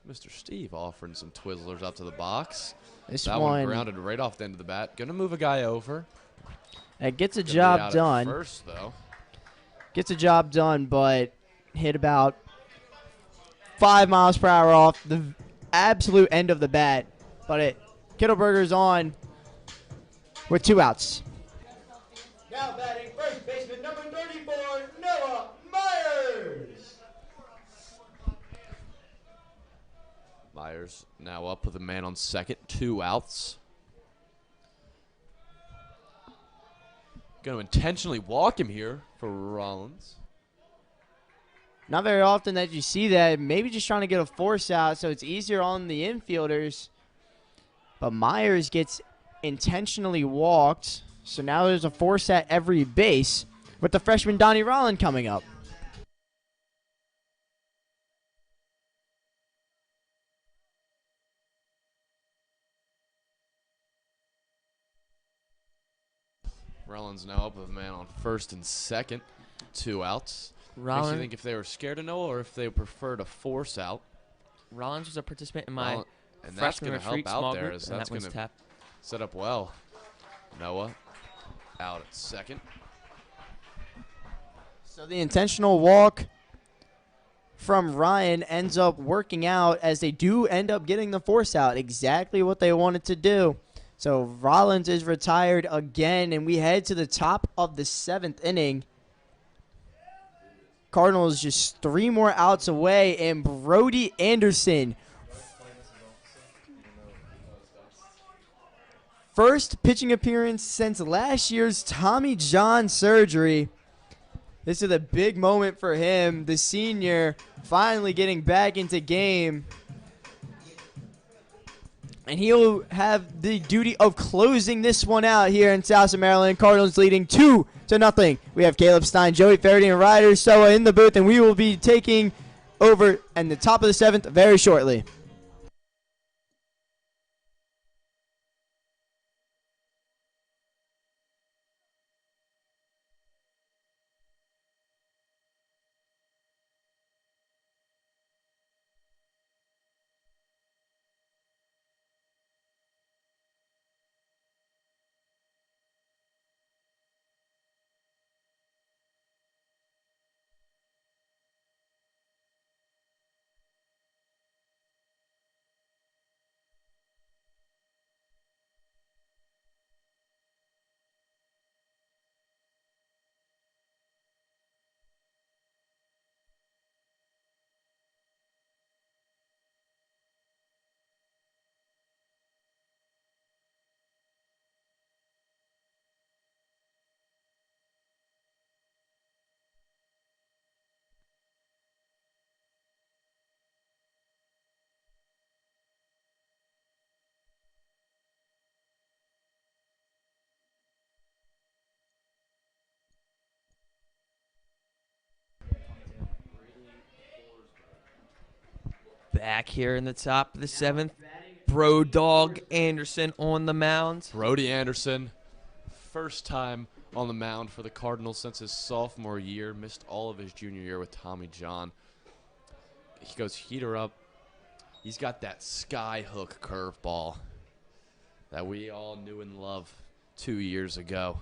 Mr. Steve offering some Twizzlers up to the box. This That one one grounded right off the end of the bat. Gonna move a guy over. that gets a Gonna be job out at done. First though. Gets a job done, but hit about 5 miles per hour off the absolute end of the bat. But Kittleberger's on with 2 outs. Now batting first baseman number 34, Noah Myers. Myers now up with a man on second. 2 outs. Going to intentionally walk him here for Rollins. Not very often that you see that. Maybe just trying to get a force out so it's easier on the infielders. But Myers gets intentionally walked. So now there's a force at every base with the freshman Donnie Rollins coming up. Rollins now up with a man on first and second. 2 outs. Makes you Rollins, think if they were scared of Noah or if they preferred a force out. Rollins was a participant in my Rollins- and that's freshman going to help retreat out small there group, as and that's that one's going to tapped. set up well. Noah out at second. So the intentional walk from Ryan ends up working out as they do end up getting the force out. Exactly what they wanted to do. So Rollins is retired again, and we head to the top of the 7th inning. Cardinals just 3 more outs away, and Brody Anderson, first pitching appearance since last year's Tommy John surgery. This is a big moment for him, the senior, finally getting back into game. And he'll have the duty of closing this one out here in South Maryland. Cardinals leading 2-0. We have Caleb Stein, Joey Faraday, and Ryder Soa in the booth, and we will be taking over in the top of the 7th very shortly. Back here in the top of the 7th, Bro Dog Anderson on the mound. Brody Anderson, first time on the mound for the Cardinals since his sophomore year. Missed all of his junior year with Tommy John. He goes heater up. He's got that sky hook curveball that we all knew and loved 2 years ago.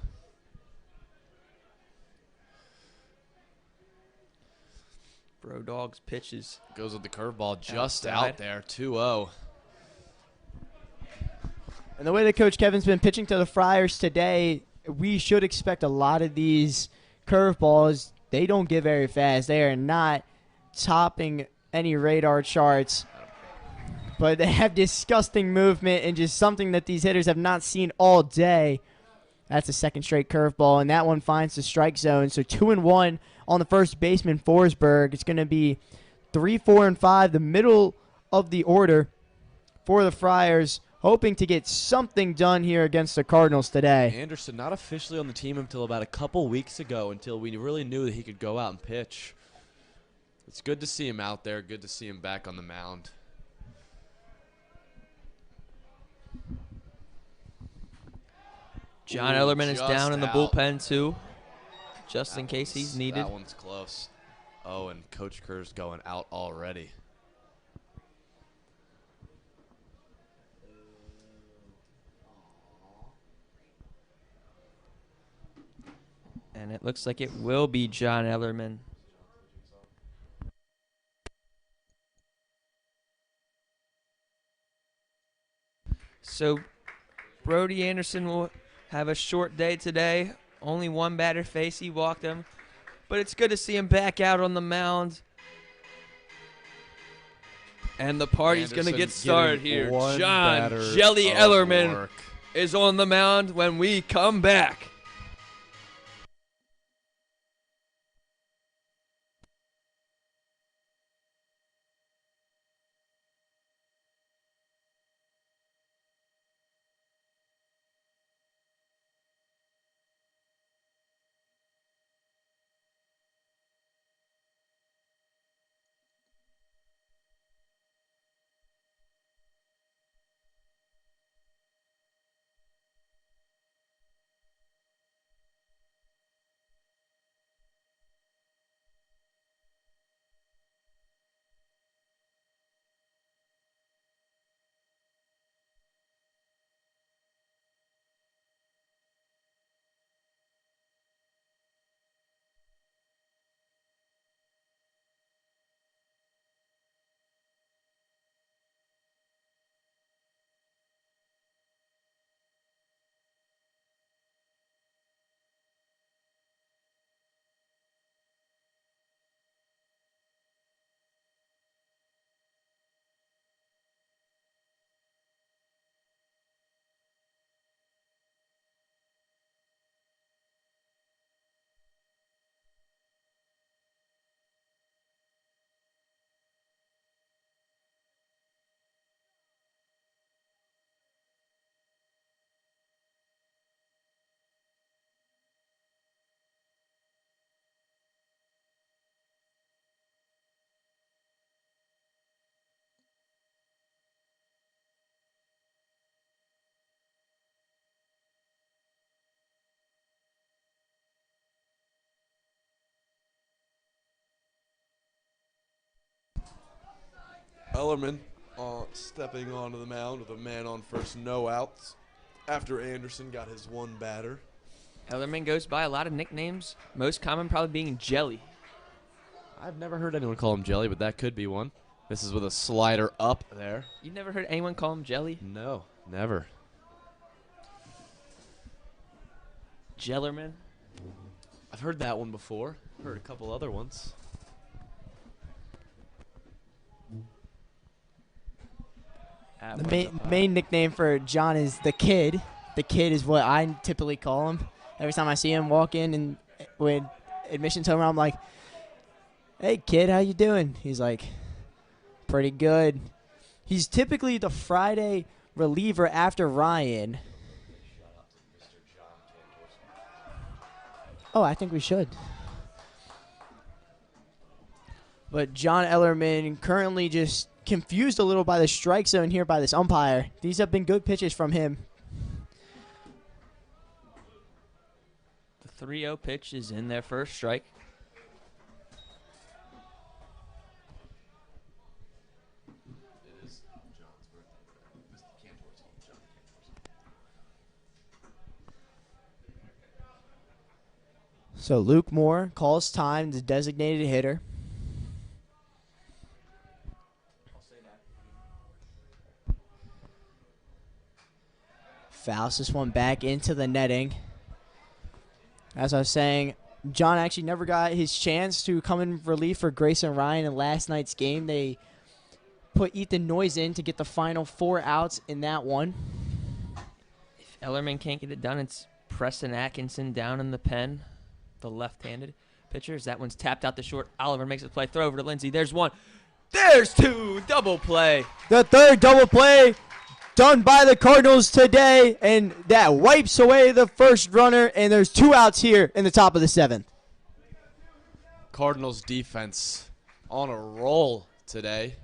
Bro Dog's pitches. Goes with the curveball just Outside. out there, 2-0. And the way that Coach Kevin's been pitching to the Friars today, we should expect a lot of these curveballs. They don't get very fast. They are not topping any radar charts. But they have disgusting movement and just something that these hitters have not seen all day. That's a second straight curveball, and that one finds the strike zone. So 2-1 on the first baseman, Forsberg. It's going to be 3, 4, and 5, the middle of the order for the Friars, hoping to get something done here against the Cardinals today. Anderson not officially on the team until about a couple weeks ago, until we really knew that he could go out and pitch. It's good to see him out there. Good to see him back on the mound. John Ooh, Ellerman is just down in the out. bullpen, too, just That in case he's one's- needed. That one's close. Oh, and Coach Kerr's going out already. And it looks like it will be John Ellerman. So Brody Anderson will have a short day today. Only one batter face. He walked him. But it's good to see him back out on the mound. And the party's going to Anderson get started getting here. one John batter Jelly of Ellerman work. is on the mound when we come back. Ellerman stepping onto the mound with a man on first, no outs. After Anderson got his one batter. Ellerman goes by a lot of nicknames, most common probably being Jelly. I've never heard anyone call him Jelly, but that could be one. This is with a slider up there. You never heard anyone call him Jelly? No, never. Jellerman? I've heard that one before. Heard a couple other ones. That The one's main nickname for John is the Kid. The Kid is what I typically call him. Every time I see him walk in and with admissions home, I'm like, "Hey, Kid, how you doing?" He's like, "Pretty good." He's typically the Friday reliever after Ryan. Oh, I think we should. But John Ellerman currently just confused a little by the strike zone here by this umpire. These have been good pitches from him. The 3-0 pitch is in their first strike. So Luke Moore calls time, the designated hitter. Fouls this one back into the netting. As I was saying, John actually never got his chance to come in relief for Grayson Ryan in last night's game. They put Ethan Noyes in to get the final 4 outs in that one. If Ellerman can't get it done, it's Preston Atkinson down in the pen, the left-handed pitcher. As that one's tapped out to short. Oliver makes a play. Throw over to Lindsay. There's one. There's two. Double play. The third double play done by the Cardinals today, and that wipes away the first runner, and there's 2 outs here in the top of the 7th. Cardinals defense on a roll today.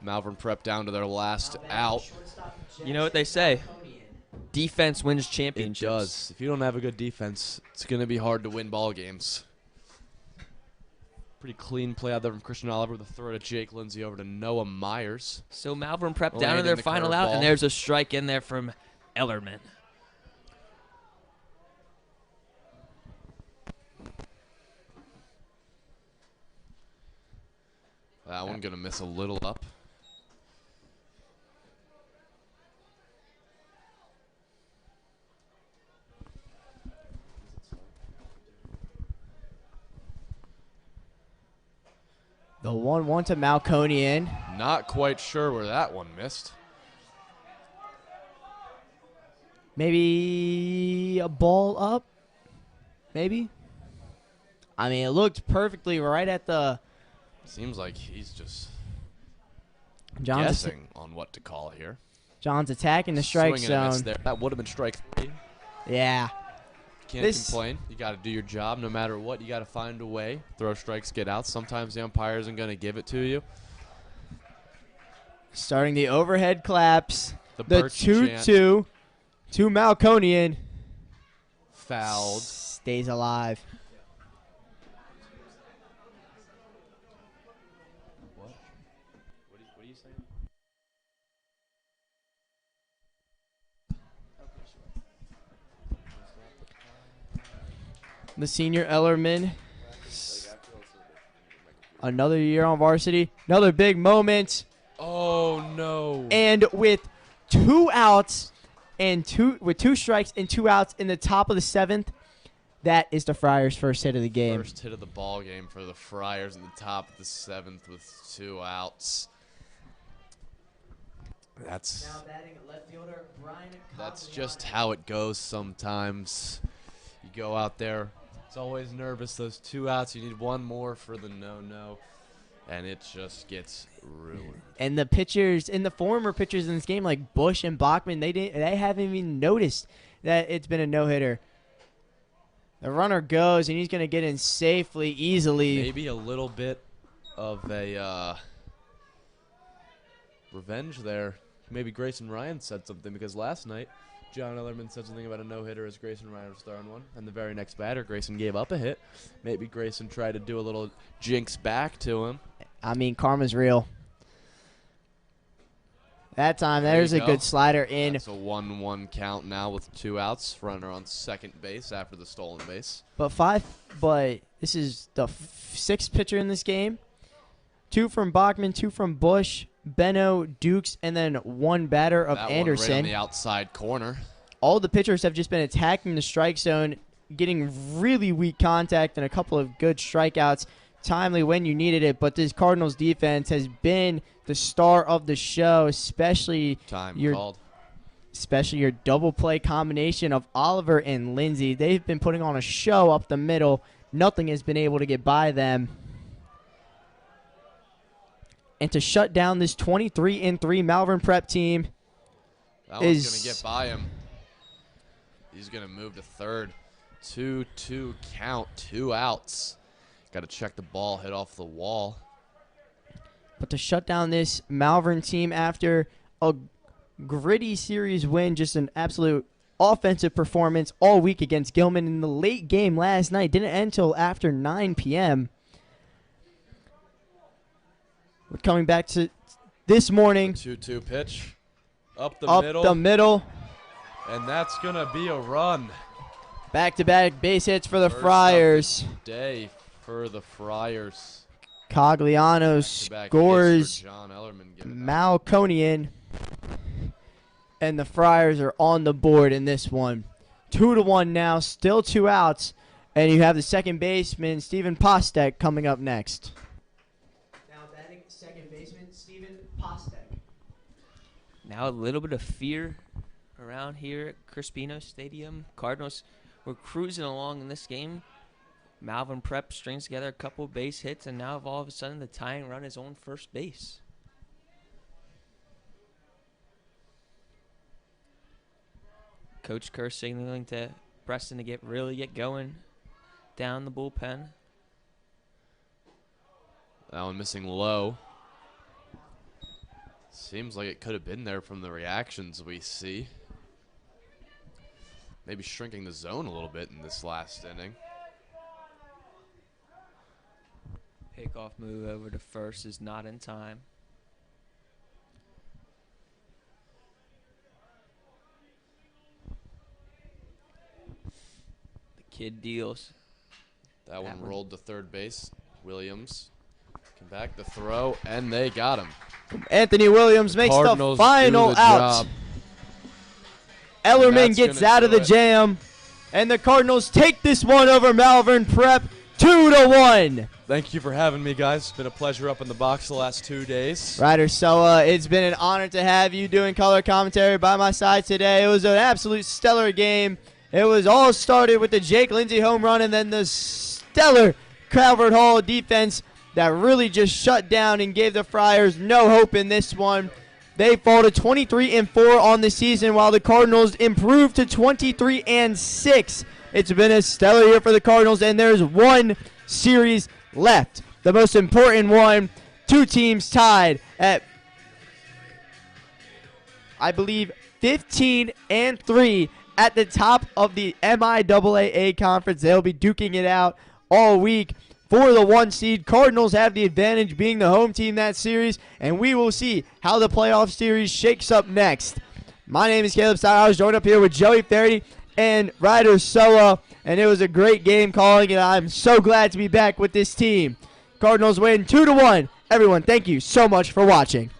Malvern Prep down to their last out. You know what they say. defense wins It championships. does. If you don't have a good defense, it's going to be hard to win ball games. Pretty clean play out there from Christian Oliver with a throw to Jake Lindsay over to Noah Myers. So Malvern Prep down to Landing their the final out, curveball. and there's a strike in there from Ellerman. That one going to miss a little up. The 1-1 to Malconian. Not quite sure where that one missed. Maybe a ball up? Maybe? I mean, it looked perfectly right at the... Seems like he's just John's guessing on what to call here. John's attacking the strike Swing and a miss zone. there. That would have been strike 3. Yeah. Can't complain. You got to do your job no matter what. You got to find a way. Throw strikes, get out. Sometimes the umpire isn't going to give it to you. Starting the overhead claps. The Birch chant 2-2 to Malconian. fouled. Stays alive. What are you saying? The senior Ellerman. Another year on varsity. Another big moment. Oh no! And with 2 outs with 2 strikes and 2 outs in the top of the 7th, that is the Friars' first hit of the game. First hit of the ball game for the Friars in the top of the 7th with 2 outs. That's just how it goes sometimes. You go out there, it's always nervous. Those 2 outs, you need 1 more for the no-no, and it just gets ruined. And the pitchers, and the former pitchers in this game, like Bush and Bachmann, they haven't even noticed that it's been a no-hitter. The runner goes, and he's going to get in safely, easily. Maybe a little bit of a revenge there. Maybe Grayson Ryan said something, because last night John Ellerman said something about a no-hitter as Grayson Ryan was throwing one, and the very next batter, Grayson gave up a hit. Maybe Grayson tried to do a little jinx back to him. I mean, karma's real. That time, there's a good slider in. That's a 1-1 count now with 2 outs. Runner on second base after the stolen base. But this is the 6th pitcher in this game. 2 from Bachmann, 2 from Bush, Beno, Dukes, and then 1 batter of That Anderson. one right on the outside corner. All the pitchers have just been attacking the strike zone, getting really weak contact and a couple of good strikeouts, timely when you needed it. But this Cardinals defense has been the star of the show, especially your double play combination of Oliver and Lindsay. They've been putting on a show up the middle. Nothing has been able to get by them. And to shut down this 23-3 Malvern Prep team That one's going to get by him. He's going to move to third. 2-2 count, 2 outs. Got to check the ball, hit off the wall. But to shut down this Malvern team after a gritty series win, just an absolute offensive performance all week against Gilman in the late game last night. Didn't end until after 9 p.m. We're coming back to this morning. 2-2 pitch. Up the middle. And that's going to be a run. Back-to-back base hits for the First Friars. of the day for the Friars. Cogliano Back-to-back scores hits for John Ellerman. Malconian. And the Friars are on the board in this one. 2-1 now, still 2 outs. And you have the second baseman, Steven Postek, coming up next. Now batting second baseman, Steven Postek. Now a little bit of fear around here at Crispino Stadium. Cardinals were cruising along in this game. Malvern Prep strings together a couple of base hits, and now all of a sudden the tying run is on first base. Coach Kerr signaling to Preston to really get going down the bullpen. That one missing low. Seems like it could have been there from the reactions we see. maybe shrinking the zone a little bit in this last inning. Takeoff move over to first is not in time. The kid deals. That one rolled to third base. Williams came back, the throw, and they got him. Anthony Williams makes the Cardinals final do the out. job. Ellerman That's gets gonna out of do the it. jam, and the Cardinals take this one over Malvern Prep 2-1. Thank you for having me, guys. It's been a pleasure up in the box the last 2 days. Ryder Soa, it's been an honor to have you doing color commentary by my side today. It was an absolute stellar game. It was all started with the Jake Lindsay home run and then the stellar Calvert Hall defense that really just shut down and gave the Friars no hope in this one. They fall to 23-4 on the season while the Cardinals improved to 23-6. It's been a stellar year for the Cardinals, and there's one series left. The most important one. Two teams tied at, I believe, 15-3 at the top of the MIAA conference. They'll be duking it out all week for the 1 seed. Cardinals have the advantage being the home team that series, and we will see how the playoff series shakes up next. My name is Caleb Steyer. I was joined up here with Joey Faraday and Ryder Soa, and it was a great game calling, and I'm so glad to be back with this team. Cardinals win 2-1. Everyone, thank you so much for watching.